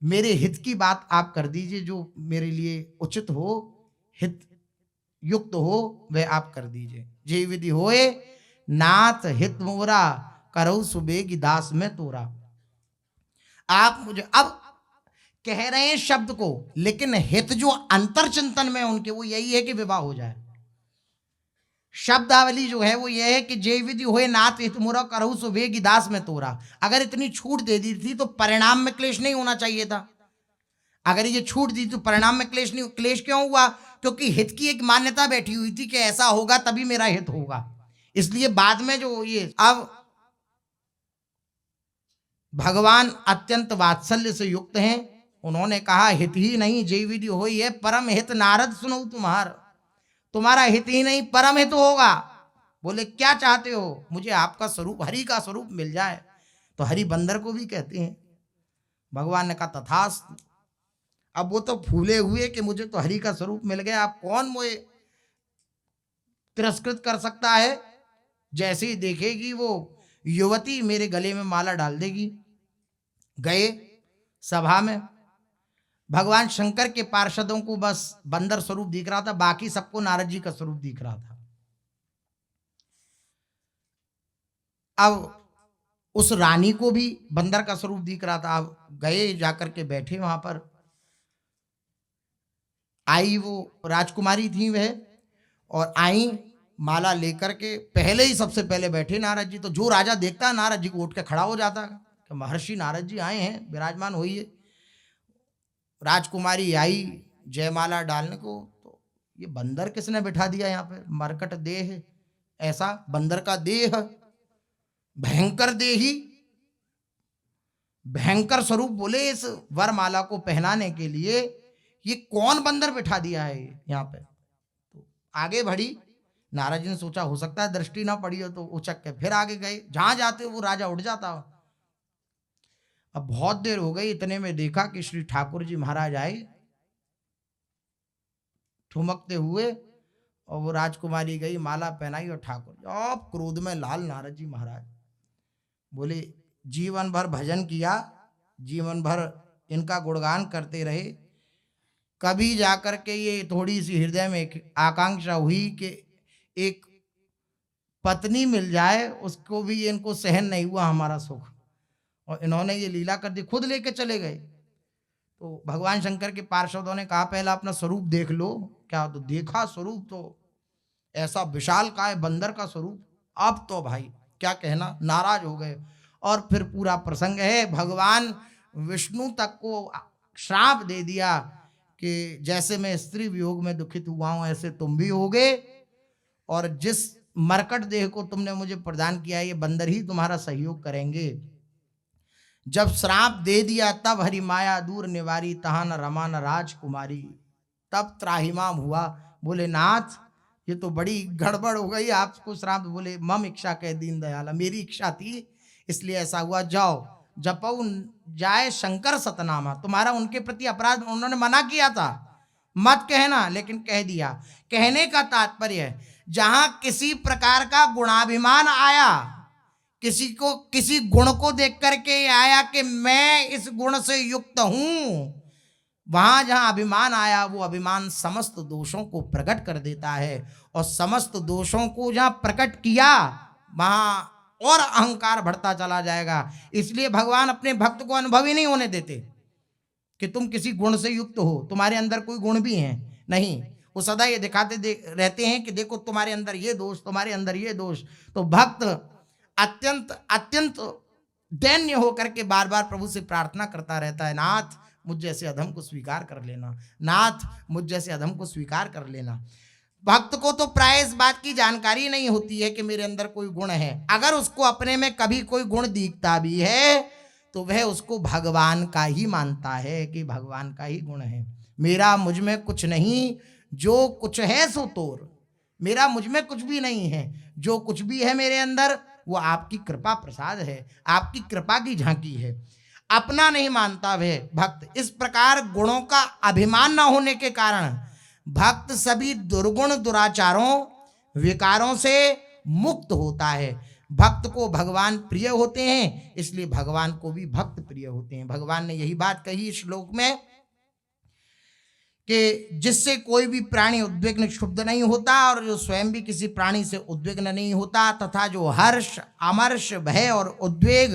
मेरे हित की बात आप कर दीजिए, जो मेरे लिए उचित हो, हित युक्त हो वह आप कर दीजिए। जे विधि होए नाथ हित मोरा, करऊ सुबेगी दास में तोरा। आप मुझे अब कह रहे हैं शब्द को, लेकिन हित जो अंतर चिंतन में उनके वो यही है कि विवाह हो जाए। शब्दावली जो है वो ये है कि जे विधि होए नाथ हित मोरा, करऊ सुबेगी दास में तोरा। अगर इतनी छूट दे दी थी तो परिणाम में क्लेश नहीं होना चाहिए था। अगर ये छूट दी तो परिणाम में क्लेश नहीं, क्लेश क्यों हुआ, क्योंकि हित की एक मान्यता बैठी हुई थी कि ऐसा होगा तभी मेरा हित होगा। इसलिए बाद में जो ये अब भगवान अत्यंत वात्सल्य से युक्त हैं, उन्होंने कहा हित ही नहीं जय विधि होई है, परम हित नारद सुनो तुम्हार। तुम्हारा हित ही नहीं परम हित होगा। बोले क्या चाहते हो, मुझे आपका स्वरूप, हरि का स्वरूप मिल जाए। तो हरि बंदर को भी कहते हैं। भगवान ने कहा तथास्तु। अब वो तो फूले हुए कि मुझे तो हरि का स्वरूप मिल गया, आप कौन मुझे तिरस्कृत कर सकता है। जैसे ही देखेगी वो युवती मेरे गले में माला डाल देगी। गए सभा में, भगवान शंकर के पार्षदों को बस बंदर स्वरूप दिख रहा था, बाकी सबको नारद जी का स्वरूप दिख रहा था। अब उस रानी को भी बंदर का स्वरूप दिख रहा था। अब गए, जाकर के बैठे वहां पर। आई वो राजकुमारी थी वह, और आई माला लेकर के, पहले ही सबसे पहले बैठे नारद जी। तो जो राजा देखता है नारद जी को उठ के खड़ा हो जाता है कि महर्षि नारद जी आए हैं, विराजमान होइए। राजकुमारी आई जयमाला डालने को, तो ये बंदर किसने बिठा दिया यहाँ पे, मरकट देह, ऐसा बंदर का देह, भयंकर देही, भयंकर स्वरूप। बोले इस वरमाला को पहनाने के लिए ये कौन बंदर बिठा दिया है यहाँ पे। तो आगे बढ़ी, नारद जी ने सोचा हो सकता है दृष्टि ना पड़ी हो, तो उचक के फिर आगे गए। जहां जाते वो राजा उठ जाता। अब बहुत देर हो गई, इतने में देखा कि श्री ठाकुर जी महाराज आए ठुमकते हुए, और वो राजकुमारी गई, माला पहनाई, और ठाकुर अब क्रोध में लाल नारद जी महाराज बोले जीवन भर भजन किया, जीवन भर इनका गुणगान करते रहे, कभी जाकर के ये थोड़ी सी हृदय में एक आकांक्षा हुई कि एक पत्नी मिल जाए, उसको भी इनको सहन नहीं हुआ हमारा सुख, और इन्होंने ये लीला कर दी, खुद लेके चले गए। तो भगवान शंकर के पार्षदों ने कहा पहला अपना स्वरूप देख लो। क्या, तो देखा स्वरूप तो ऐसा विशाल का है, बंदर का स्वरूप। अब तो भाई क्या कहना, नाराज हो गए। और फिर पूरा प्रसंग है, भगवान विष्णु तक को श्राप दे दिया कि जैसे मैं स्त्री वियोग में दुखित हुआ हूं ऐसे तुम भी होगे, और जिस मरकट देह को तुमने मुझे प्रदान किया ये बंदर ही तुम्हारा सहयोग करेंगे। जब श्राप दे दिया तब हरि माया दूर निवारी, तहां न रमा न राजकुमारी, तब त्राहिमाम हुआ। बोले नाथ ये तो बड़ी गड़बड़ हो गई, आपको श्राप। बोले मम इच्छा कह दीन दयाला, मेरी इच्छा थी इसलिए ऐसा हुआ। जाओ जपऊ जाए शंकर सतनामा, तुम्हारा उनके प्रति अपराध, उन्होंने मना किया था मत कहना, लेकिन कह दिया। कहने का तात्पर्य है जहां किसी प्रकार का गुणाभिमान आया, किसी को किसी गुण को देख करके आया कि मैं इस गुण से युक्त हूं, वहां जहां अभिमान आया वो अभिमान समस्त दोषों को प्रकट कर देता है। और समस्त दोषों को जहां प्रकट किया वहां और अहंकार बढ़ता चला जाएगा। इसलिए भगवान अपने भक्त को अनुभव ही नहीं होने देते कि तुम किसी गुण से युक्त हो, तुम्हारे अंदर कोई गुण भी हैं नहीं, वो सदा ये दिखाते रहते हैं कि देखो तुम्हारे अंदर ये दोष, तुम्हारे अंदर ये दोष। तो भक्त अत्यंत अत्यंत दैन्य होकर के बार बार प्रभु से प्रार्थना करता रहता है, नाथ मुझ जैसे अधम को स्वीकार कर लेना, नाथ मुझ जैसे अधम को स्वीकार कर लेना। भक्त को तो प्राय इस बात की जानकारी नहीं होती है कि मेरे अंदर कोई गुण है। अगर उसको अपने में कभी कोई गुण दिखता भी है तो वह उसको भगवान का ही मानता है कि भगवान का ही गुण है। मेरा मुझ में कुछ नहीं, जो कुछ है सो तोर। मेरा मुझ में कुछ भी नहीं है, जो कुछ भी है मेरे अंदर वो आपकी कृपा प्रसाद है, आपकी कृपा की झांकी है। अपना नहीं मानता वह भक्त। इस प्रकार गुणों का अभिमान न होने के कारण भक्त सभी दुर्गुण दुराचारों विकारों से मुक्त होता है। भक्त को भगवान प्रिय होते हैं, इसलिए भगवान को भी भक्त प्रिय होते हैं। भगवान ने यही बात कही इस श्लोक में कि जिससे कोई भी प्राणी उद्विग्न क्षुब्ध नहीं होता और जो स्वयं भी किसी प्राणी से उद्विग्न नहीं होता, तथा जो हर्ष अमर्ष भय और उद्वेग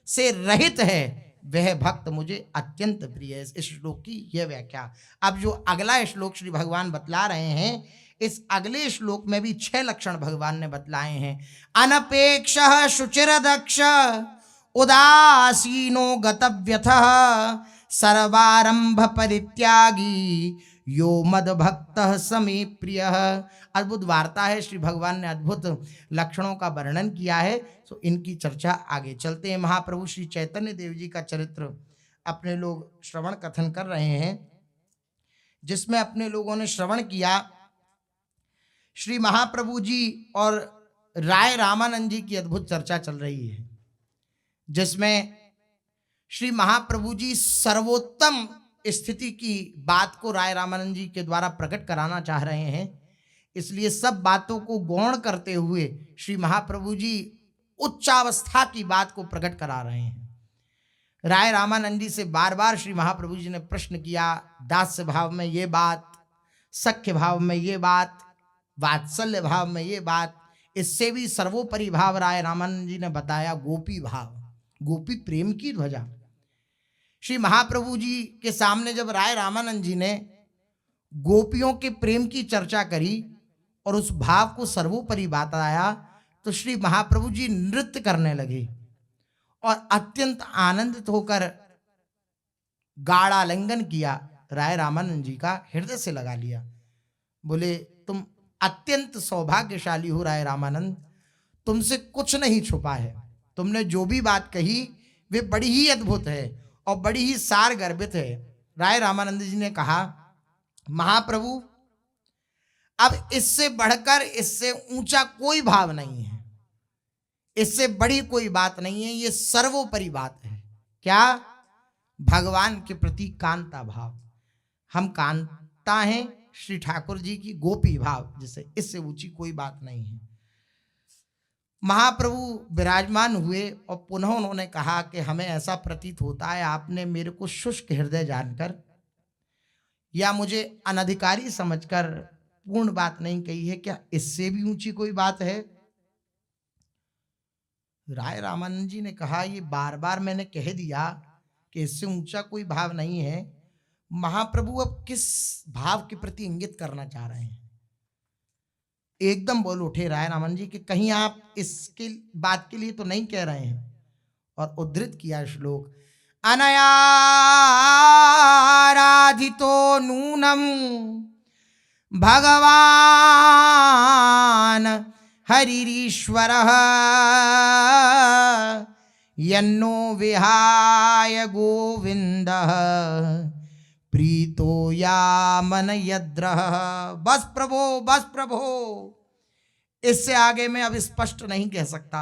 से रहित है, वह भक्त मुझे अत्यंत प्रिय है। इस श्लोक की यह व्याख्या। अब जो अगला श्लोक श्री भगवान बतला रहे हैं, इस अगले श्लोक में भी 6 लक्षण भगवान ने बतलाए हैं। अनपेक्ष शुचिर दक्ष उदासीनो गतव्यथः सर्वारंभ परित्यागी यो मद भक्त समे प्रिय। अद्भुत वार्ता है, श्री भगवान ने अद्भुत लक्षणों का वर्णन किया है। तो इनकी चर्चा आगे चलते हैं। महाप्रभु श्री चैतन्य देव जी का चरित्र अपने लोग श्रवण कथन कर रहे हैं, जिसमें अपने लोगों ने श्रवण किया श्री महाप्रभु जी और राय रामानंद जी की अद्भुत चर्चा चल रही है, जिसमें श्री महाप्रभु जी सर्वोत्तम स्थिति की बात को राय रामानंद जी के द्वारा प्रकट कराना चाह रहे हैं। इसलिए सब बातों को गौण करते हुए श्री महाप्रभु जी उच्चावस्था की बात को प्रकट करा रहे हैं। राय रामानंद जी से बार बार श्री महाप्रभु जी ने प्रश्न किया, दास्य भाव में ये बात, सख्य भाव में ये बात, वात्सल्य भाव में ये बात, इससे भी सर्वोपरि भाव राय रामानंद जी ने बताया गोपी भाव, गोपी प्रेम की ध्वजा। श्री महाप्रभु जी के सामने जब राय रामानंद जी ने गोपियों के प्रेम की चर्चा करी और उस भाव को सर्वोपरि बताया, तो श्री महाप्रभु जी नृत्य करने लगे और अत्यंत आनंदित होकर गाढ़ालिंगन किया, राय रामानंद जी का हृदय से लगा लिया। बोले, तुम अत्यंत सौभाग्यशाली हो राय रामानंद, तुमसे कुछ नहीं छुपा है। तुमने जो भी बात कही वे बड़ी ही अद्भुत है और बड़ी ही सार गर्भित है। राय रामानंद जी ने कहा, महाप्रभु अब इससे बढ़कर, इससे ऊंचा कोई भाव नहीं है, इससे बड़ी कोई बात नहीं है, ये सर्वोपरि बात है। क्या? भगवान के प्रति कांता भाव। हम कांता हैं श्री ठाकुर जी की, गोपी भाव, जिसे इससे ऊंची कोई बात नहीं है। महाप्रभु विराजमान हुए और पुनः उन्होंने कहा कि हमें ऐसा प्रतीत होता है आपने मेरे को शुष्क हृदय जानकर या मुझे अनधिकारी समझकर पूर्ण बात नहीं कही है, क्या इससे भी ऊंची कोई बात है? राय रामानंद जी ने कहा, ये बार बार मैंने कह दिया कि इससे ऊंचा कोई भाव नहीं है। महाप्रभु अब किस भाव के प्रति इंगित करना चाह रहे हैं? एकदम बोल उठे राय रामानंद जी कि कहीं आप इसके बात के लिए तो नहीं कह रहे हैं, और उद्धृत किया श्लोक, अनया राधितो नूनम भगवान हरिरीश्वरः यन्नो विहाय गोविंदः प्रीतो यामन यद्रः। बस प्रभो, बस प्रभो, इससे आगे मैं अब स्पष्ट नहीं कह सकता।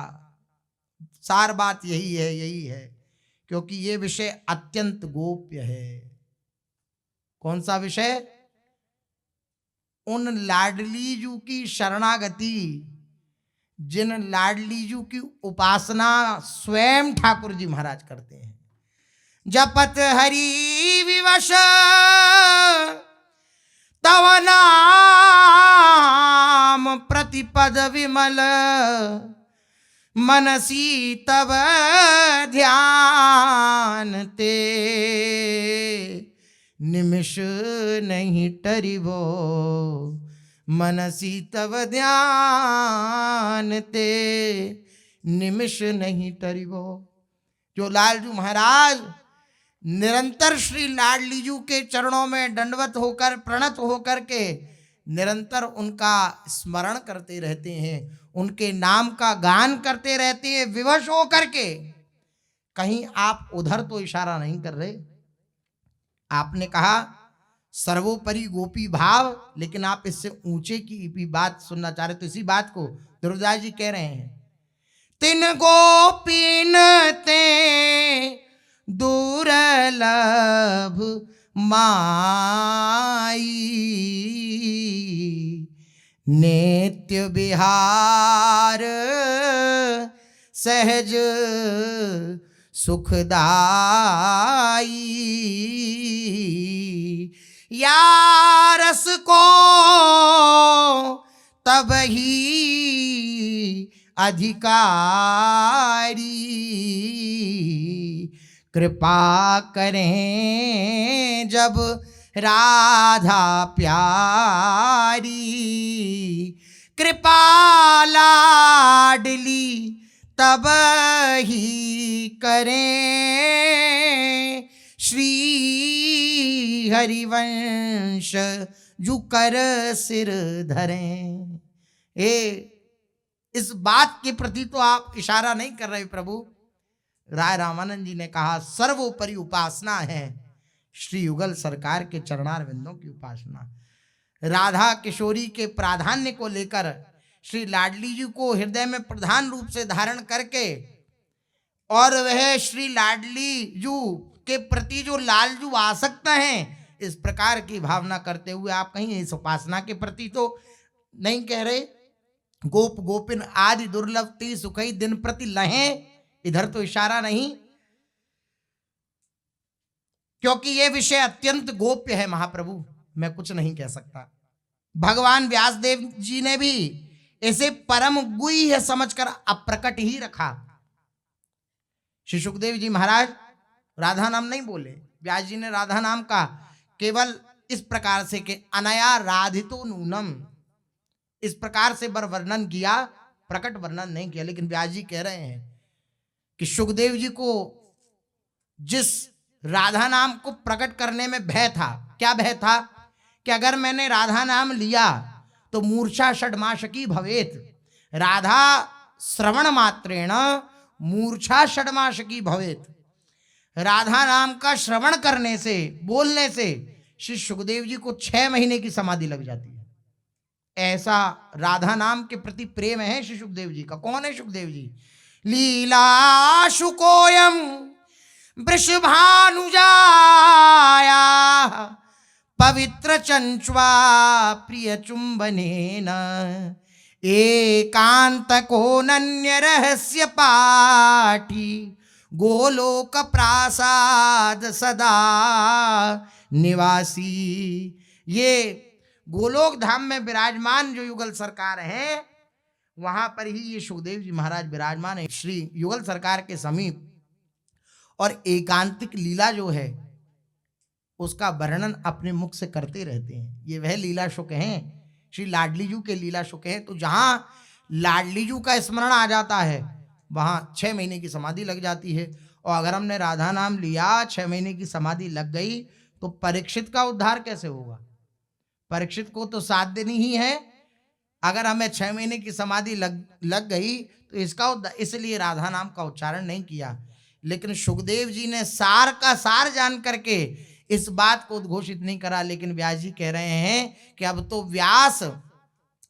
सार बात यही है, यही है, क्योंकि ये विषय अत्यंत गोप्य है। कौन सा विषय? उन लाडलीजू की शरणागति, जिन लाडलीजू की उपासना स्वयं ठाकुर जी महाराज करते हैं। जपत हरि विवश तव नाम प्रतिपद विमल, मनसी तव ध्यान ते निमिष नहीं टरिबो, मनसी तव ध्यान ते निमिष नहीं टरिबो। जो लालजू महाराज निरंतर श्री लाडलीजू के चरणों में दंडवत होकर प्रणत होकर के निरंतर उनका स्मरण करते रहते हैं, उनके नाम का गान करते रहते हैं विवश होकर के। कहीं आप उधर तो इशारा नहीं कर रहे। आपने कहा सर्वोपरि गोपी भाव, लेकिन आप इससे ऊंचे की भी बात सुनना चाह रहे। तो इसी बात को ध्रुवदास जी कह रहे हैं, तिन गोपीन ते दुर्लभ माई, नित्य बिहार सहज सुखदाई, या रस को तब ही अधिकारी, कृपा करें जब राधा प्यारी, कृपा लाडली तब ही करें, श्री हरिवंश जु कर सिर धरें। इस बात के प्रति तो आप इशारा नहीं कर रहे प्रभु। राय रामानंद जी ने कहा सर्वोपरि उपासना है श्री युगल सरकार के चरणार विंदों की उपासना। राधा किशोरी के प्राधान्य को लेकर श्री लाडली जी को हृदय में प्रधान रूप से धारण करके और वह श्री लाडली जू के प्रति जो लालजू आसक्त हैं, इस प्रकार की भावना करते हुए आप कहीं इस उपासना के प्रति तो नहीं कह रहे। गोप गोपिन आदि दुर्लभ ती सुखई दिन प्रति लहें, इधर तो इशारा नहीं, क्योंकि यह विषय अत्यंत गोप्य है महाप्रभु, मैं कुछ नहीं कह सकता। भगवान व्यासदेव जी ने भी इसे परम गुह्य समझकर अप्रकट ही रखा। श्री सुखदेव जी महाराज राधा नाम नहीं बोले, व्यास जी ने राधा नाम का केवल इस प्रकार से कि अनया राधितो नूनम, इस प्रकार से बर वर्णन किया, प्रकट वर्णन नहीं किया। लेकिन व्यास जी कह रहे हैं कि सुखदेव जी को जिस राधा नाम को प्रकट करने में भय था, क्या भय था कि अगर मैंने राधा नाम लिया तो मूर्छा षड्माशकी भवेत, राधा श्रवण मात्रेण मूर्छा षड्माशकी भवेत। राधा नाम का श्रवण करने से, बोलने से श्री सुखदेव जी को 6 महीने की समाधि लग जाती है। ऐसा राधा नाम के प्रति प्रेम है श्री सुखदेव जी का। कौन है सुखदेव जी? लीला शुकोयम वृषभानुजाया पवित्र चंचवा प्रिय चुंबनेन, एकांत को नन्य रहस्य पाठी गोलोक प्रासाद सदा निवासी। ये गोलोक धाम में विराजमान जो युगल सरकार है, वहां पर ही ये सुखदेव जी महाराज विराजमान है श्री युगल सरकार के समीप। और एकांतिक लीला जो है उसका वर्णन अपने मुख से करते रहते हैं। ये वह लीला शुक हैं, श्री लाडलीजू के लीला शुक हैं। तो जहां लाडलीजू का स्मरण आ जाता है वहां 6 महीने की समाधि लग जाती है। और अगर हमने राधा नाम लिया, 6 महीने की समाधि लग गई, तो परीक्षित का उद्धार कैसे होगा? परीक्षित को तो 7 दिन ही है, अगर हमें 6 महीने की समाधि लग गई तो इसका इसलिए राधा नाम का उच्चारण नहीं किया। लेकिन सुखदेव जी ने सार का सार जान करके इस बात को उद्घोषित नहीं करा। लेकिन व्यास जी कह रहे हैं कि अब तो व्यास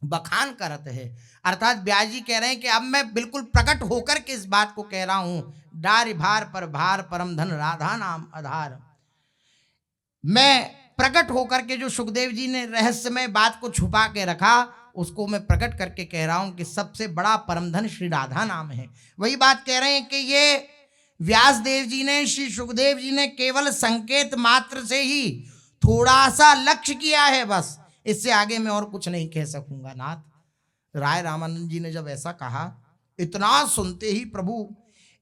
बखान करत है, अर्थात व्यास जी कह रहे हैं कि अब मैं बिल्कुल प्रकट होकर के इस बात को कह रहा हूं, डार भार पर भार परम धन राधा नाम आधार। मैं प्रकट होकर के जो सुखदेव जी ने रहस्यमय बात को छुपा के रखा, उसको मैं प्रकट करके कह रहा हूं कि सबसे बड़ा परम धन श्री राधा नाम है। वही बात कह रहे हैं कि ये व्यास देव जी ने, श्री सुखदेव जी ने केवल संकेत मात्र से ही थोड़ा सा लक्ष्य किया है, बस इससे आगे मैं और कुछ नहीं कह सकूंगा नाथ। राय रामानंद जी ने जब ऐसा कहा, इतना सुनते ही प्रभु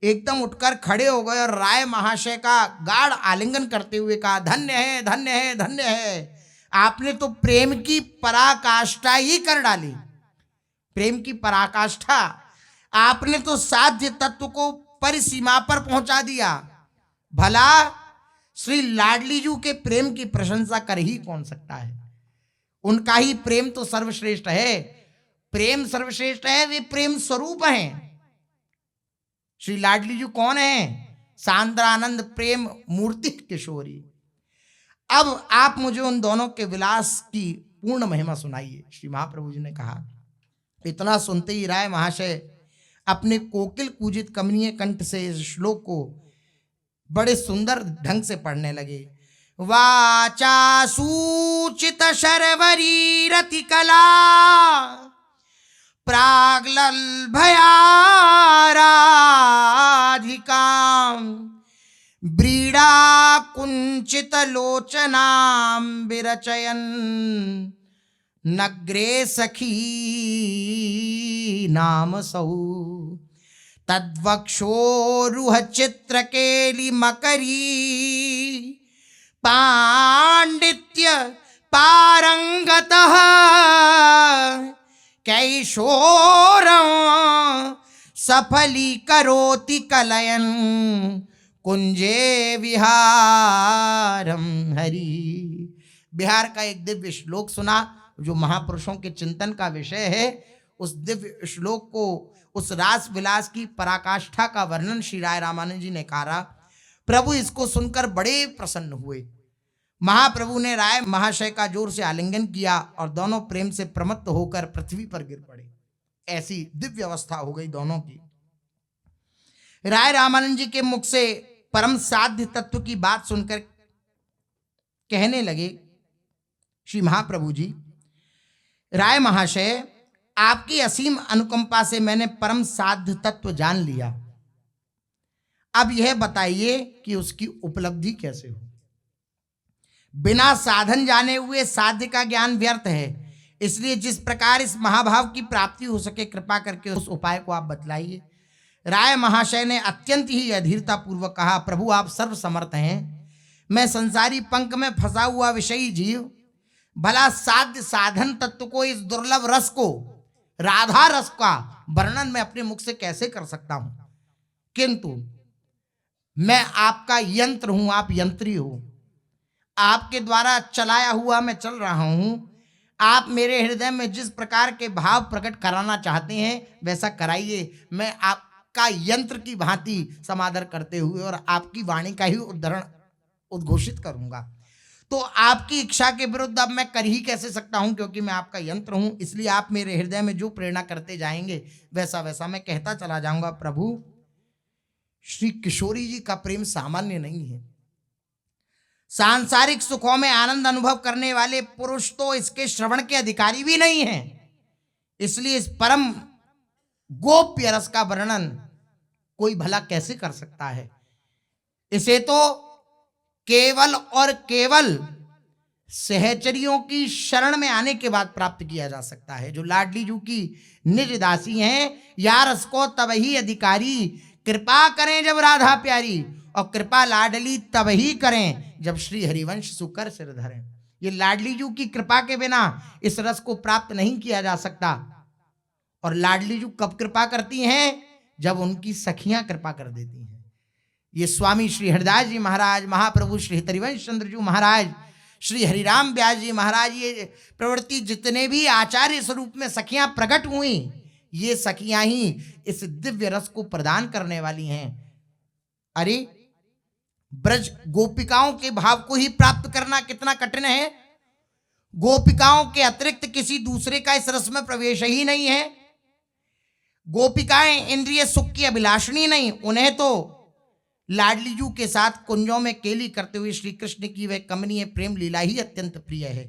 एकदम उठकर खड़े हो गए और राय महाशय का गाढ़ आलिंगन करते हुए कहा, धन्य है, धन्य है, धन्य है। आपने तो प्रेम की पराकाष्ठा ही कर डाली। प्रेम की पराकाष्ठा, आपने तो साध्य तत्व को परिसीमा पर पहुंचा दिया। भला श्री लाडली जी के प्रेम की प्रशंसा कर ही कौन सकता है। उनका ही प्रेम तो सर्वश्रेष्ठ है। प्रेम सर्वश्रेष्ठ है, वे प्रेम स्वरूप हैं। श्री लाडली जी कौन है? सांद्रानंद प्रेम मूर्ति किशोरी। अब आप मुझे उन दोनों के विलास की पूर्ण महिमा सुनाइए। श्री महाप्रभु जी ने कहा। इतना सुनते ही राय महाशय अपने कोकिल कूजित कमनीय कंठ से इस श्लोक को बड़े सुंदर ढंग से पढ़ने लगे। वाचा सूचित शर्वरी रति कला प्राग्लल भयाराधिका ब्रीडा कुंचित लोचनाम विरचयन नग्रे सखी नाम सौ तद्वक्षोरुह चित्रकेली मकरी पांडित्य पारंगतः कैशोरं सफली करोति कलयन कुंजे विहारम हरि। बिहार का एक दिव्य श्लोक सुना जो महापुरुषों के चिंतन का विषय है। उस दिव्य श्लोक को, उस रास विलास की पराकाष्ठा का वर्णन श्री राय रामानंद जी ने कहा। प्रभु इसको सुनकर बड़े प्रसन्न हुए। महाप्रभु ने राय महाशय का जोर से आलिंगन किया और दोनों प्रेम से प्रमत्त होकर पृथ्वी पर गिर पड़े। ऐसी दिव्य अवस्था हो गई दोनों की। राय रामानंद जी के मुख से परम साध्य तत्व की बात सुनकर कहने लगे, श्री महाप्रभु जी, राय महाशय, आपकी असीम अनुकंपा से मैंने परम साध्य तत्व जान लिया। अब यह बताइए कि उसकी उपलब्धि कैसे हो। बिना साधन जाने हुए साध्य का ज्ञान व्यर्थ है, इसलिए जिस प्रकार इस महाभाव की प्राप्ति हो सके कृपा करके उस उपाय को आप बतलाइए। राय महाशय ने अत्यंत ही अधीरता पूर्वक कहा, प्रभु आप सर्व समर्थ हैं। मैं संसारी पंख में फंसा हुआ विषयी जीव भला साध्य साधन तत्व को, इस दुर्लभ रस को, राधा रस का वर्णन मैं अपने मुख से कैसे कर सकता हूं। किंतु मैं आपका यंत्र हूं, आप यंत्री हो। आपके द्वारा चलाया हुआ मैं चल रहा हूं। आप मेरे हृदय में जिस प्रकार के भाव प्रकट कराना चाहते हैं वैसा कराइए। मैं आपका यंत्र की भांति समादर करते हुए और आपकी वाणी का ही उद्धरण उद्घोषित करूंगा। तो आपकी इच्छा के विरुद्ध अब मैं कर ही कैसे सकता हूं, क्योंकि मैं आपका यंत्र हूं। इसलिए आप मेरे हृदय में जो प्रेरणा करते जाएंगे वैसा वैसा मैं कहता चला जाऊंगा। प्रभु, श्री किशोरी जी का प्रेम सामान्य नहीं है। सांसारिक सुखों में आनंद अनुभव करने वाले पुरुष तो इसके श्रवण के अधिकारी भी नहीं हैं। इसलिए इस परम गोप्य रस का वर्णन कोई भला कैसे कर सकता है। इसे तो केवल और केवल सहचरियों की शरण में आने के बाद प्राप्त किया जा सकता है, जो लाडली जू की निज दासी हैं। या रस को तब ही अधिकारी, कृपा करें जब राधा प्यारी, और कृपा लाडली तब ही करें जब श्री हरिवंश सुकर सिर धरें। ये लाडली जू की कृपा के बिना इस रस को प्राप्त नहीं किया जा सकता। और लाडली जू कब कृपा करती हैं? जब उनकी सखियां कृपा कर देती हैं। ये स्वामी श्री हरिदास जी महाराज, महाप्रभु श्री हरिवंश चंद्र जी महाराज, श्री हरिराम व्यास जी महाराज, ये प्रवृत्ति जितने भी आचार्य स्वरूप में सखियां प्रकट हुई, ये सखियां ही इस दिव्य रस को प्रदान करने वाली हैं। अरे ब्रज गोपिकाओं के भाव को ही प्राप्त करना कितना कठिन है। गोपिकाओं के अतिरिक्त किसी दूसरे का इस रस में प्रवेश ही नहीं है। गोपिकाएं इंद्रिय सुख की अभिलाषणी नहीं, उन्हें तो लाडली जू के साथ कुंजों में केली करते हुए श्री कृष्ण की वह कमनीय प्रेम लीला ही अत्यंत प्रिय है।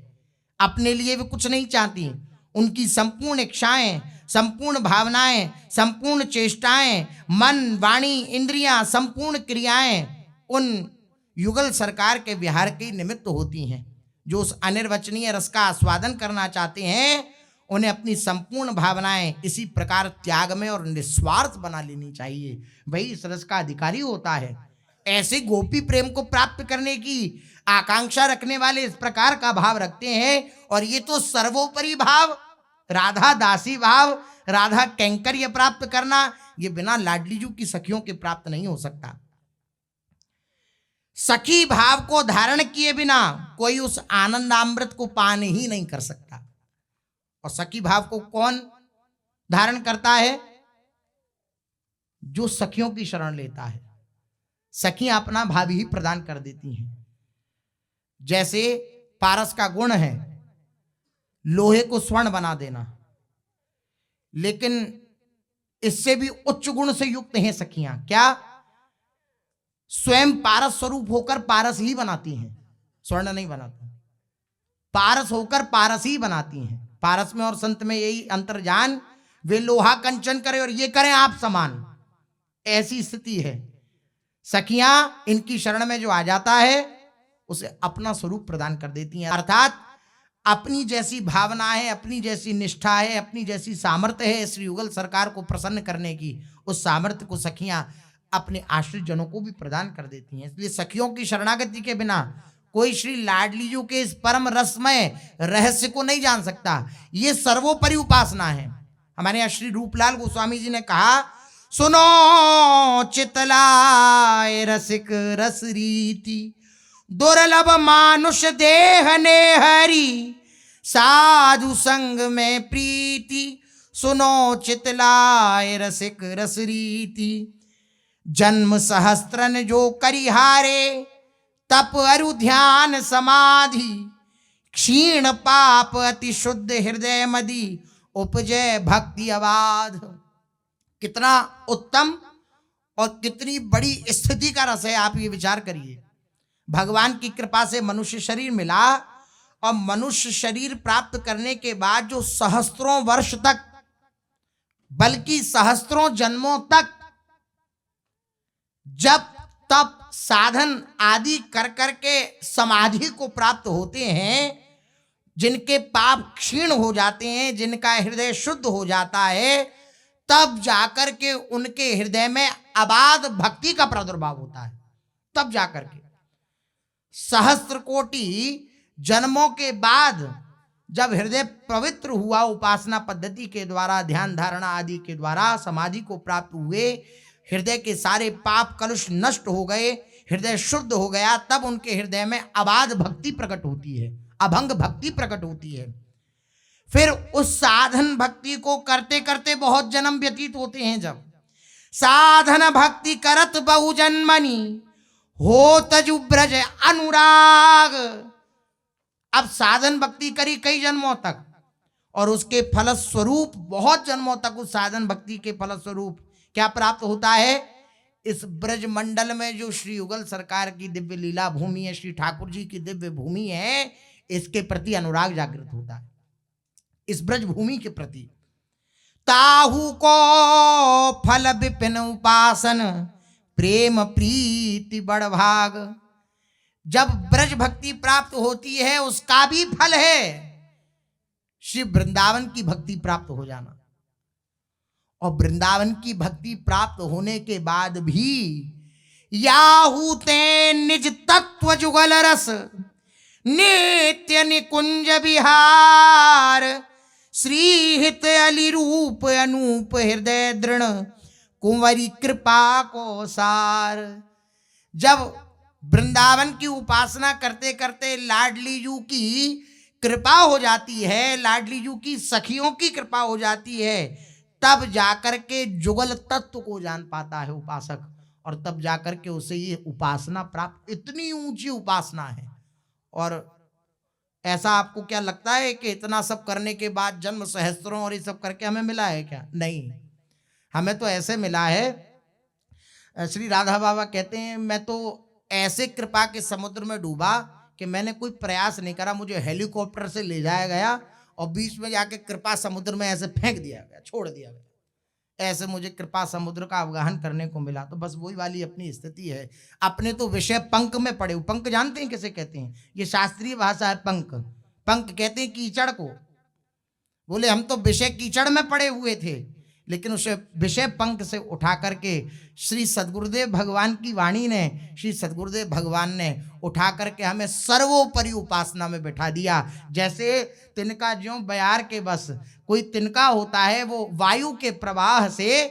अपने लिए वे कुछ नहीं चाहती। उनकी संपूर्ण इच्छाएं, संपूर्ण भावनाएं, संपूर्ण चेष्टाएं, मन, वाणी, इंद्रियां, संपूर्ण क्रियाएं उन युगल सरकार के विहार के निमित्त होती हैं। जो उस अनिर्वचनीय रस का आस्वादन करना चाहते हैं उन्हें अपनी संपूर्ण भावनाएं इसी प्रकार त्याग में और निस्वार्थ बना लेनी चाहिए। वही इस रस का अधिकारी होता है। ऐसे गोपी प्रेम को प्राप्त करने की आकांक्षा रखने वाले इस प्रकार का भाव रखते हैं। और ये तो सर्वोपरि भाव, राधा दासी भाव, राधा कैंकर्य प्राप्त करना, ये बिना लाडलीजू की सखियों के प्राप्त नहीं हो सकता। सखी भाव को धारण किए बिना कोई उस आनंदामृत को पान ही नहीं कर सकता। और सखी भाव को कौन धारण करता है? जो सखियों की शरण लेता है। सखियां अपना भाव ही प्रदान कर देती हैं। जैसे पारस का गुण है लोहे को स्वर्ण बना देना, लेकिन इससे भी उच्च गुण से युक्त हैं सखियां। क्या? स्वयं पारस स्वरूप होकर पारस ही बनाती हैं, स्वर्ण नहीं बनाती। पारस होकर पारस ही बनाती हैं। पारस में और संत में यही अंतर्जान, वे लोहा कंचन करें और ये करें आप समान, ऐसी स्थिति है। सखियां इनकी शरण में जो आ जाता है उसे अपना स्वरूप प्रदान कर देती हैं। अर्थात अपनी जैसी भावना है, अपनी जैसी निष्ठा है, अपनी जैसी सामर्थ्य है श्री युगल सरकार को प्रसन्न करने की, उस सामर्थ्य को सखियां अपने आश्रित जनों को भी प्रदान कर देती हैं। इसलिए सखियों की शरणागति के बिना कोई श्री लाडलीजू के इस परम रसमय रहस्य को नहीं जान सकता। ये सर्वोपरि उपासना है। हमारे यहाँ श्री रूपलाल गोस्वामी जी ने कहा, सुनो चितलाय रसिक रस रीति, दुर्लभ मानुष देह ने हरि, साधु संग में प्रीति, सुनो चितलाय रसिक रस रीति। जन्म सहस्त्रन जो करिहारे, तप अरु ध्यान समाधि, क्षीण पाप अति शुद्ध हृदय मदि, उपजय भक्ति अबाध। कितना उत्तम और कितनी बड़ी स्थिति का रस है, आप ये विचार करिए। भगवान की कृपा से मनुष्य शरीर मिला और मनुष्य शरीर प्राप्त करने के बाद जो सहस्त्रों वर्ष तक, बल्कि सहस्त्रों जन्मों तक जब तप साधन आदि कर करके समाधि को प्राप्त होते हैं, जिनके पाप क्षीण हो जाते हैं, जिनका हृदय शुद्ध हो जाता है, तब जाकर के उनके हृदय में अबाध भक्ति का प्रादुर्भाव होता है। तब जाकर के सहस्त्र कोटि जन्मों के बाद जब हृदय पवित्र हुआ, उपासना पद्धति के द्वारा, ध्यान धारणा आदि के द्वारा समाधि को प्राप्त हुए, हृदय के सारे पाप कलुष नष्ट हो गए, हृदय शुद्ध हो गया, तब उनके हृदय में अबाध भक्ति प्रकट होती है, अभंग भक्ति प्रकट होती है। फिर उस साधन भक्ति को करते करते बहुत जन्म व्यतीत होते हैं। जब साधन भक्ति करत बहु जन्मनी, हो तजु ब्रज अनुराग। अब साधन भक्ति करी कई जन्मों तक, और उसके फलस्वरूप बहुत जन्मों तक उस साधन भक्ति के फलस्वरूप क्या प्राप्त होता है? इस ब्रज मंडल में जो श्री युगल सरकार की दिव्य लीला भूमि है, श्री ठाकुर जी की दिव्य भूमि है, इसके प्रति अनुराग जागृत होता है, इस ब्रज भूमि के प्रति। ताहू को फल विपिन उपासन, प्रेम प्रीति बड़ भाग। जब ब्रज भक्ति प्राप्त होती है, उसका भी फल है श्री वृंदावन की भक्ति प्राप्त हो जाना। और वृंदावन की भक्ति प्राप्त होने के बाद भी याहू ते निज तत्व जुगल रस, नित्य निकुंज विहार, श्रीहित अली रूप अनूप हृदय दृढ़, कुंवरी कृपा को सार। जब वृंदावन की उपासना करते करते लाडलीजू की कृपा हो जाती है, लाडलीजू की सखियों की कृपा हो जाती है, तब जाकर के जुगल तत्व को जान पाता है उपासक, और तब जाकर के उसे ये उपासना प्राप्त, इतनी ऊंची उपासना है। और ऐसा आपको क्या लगता है कि इतना सब करने के बाद जन्म सहस्त्रों और ये सब करके हमें मिला है क्या? नहीं, हमें तो ऐसे मिला है। श्री राधा बाबा कहते हैं, मैं तो ऐसे कृपा के समुद्र में डूबा कि मैंने कोई प्रयास नहीं करा, मुझे हेलीकॉप्टर से ले जाया गया और बीच में जाके कृपा समुद्र में ऐसे फेंक दिया गया, छोड़ दिया गया। ऐसे मुझे कृपा समुद्र का अवगाहन करने को मिला। तो बस वही वाली अपनी स्थिति है। अपने तो विषय पंख में पड़े। पंख जानते हैं किसे कहते हैं? ये शास्त्रीय भाषा है, पंख। पंख कहते हैं कीचड़ को। बोले हम तो विषय कीचड़ में पड़े हुए थे, लेकिन उसे विषय पंख से उठा करके श्री सद्गुरुदेव भगवान की वाणी ने, श्री सद्गुरुदेव भगवान ने उठा करके हमें सर्वोपरि उपासना में बैठा दिया। जैसे तिनका ज्यों बयार के बस, कोई तिनका होता है वो वायु के प्रवाह से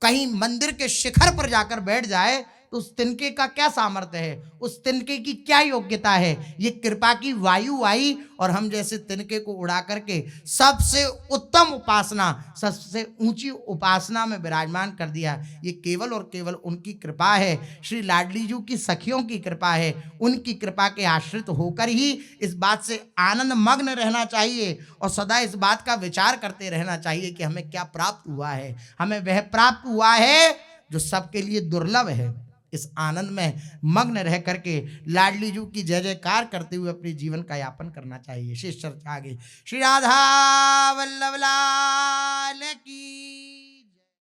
कहीं मंदिर के शिखर पर जाकर बैठ जाए तो उस तिनके का क्या सामर्थ्य है, उस तिनके की क्या योग्यता है। ये कृपा की वायु आई और हम जैसे तिनके को उड़ा करके सबसे उत्तम उपासना, सबसे ऊंची उपासना में विराजमान कर दिया। ये केवल और केवल उनकी कृपा है, श्री लाडली जी की सखियों की कृपा है। उनकी कृपा के आश्रित होकर ही इस बात से आनंद मग्न रहना चाहिए और सदा इस बात का विचार करते रहना चाहिए कि हमें क्या प्राप्त हुआ है। हमें वह प्राप्त हुआ है जो सबके लिए दुर्लभ है। इस आनंद में मग्न रह करके लाडली जू की जय जयकार करते हुए अपने जीवन का यापन करना चाहिए। शेष चर्चा आगे। श्री राधा वल्लभ लाल की।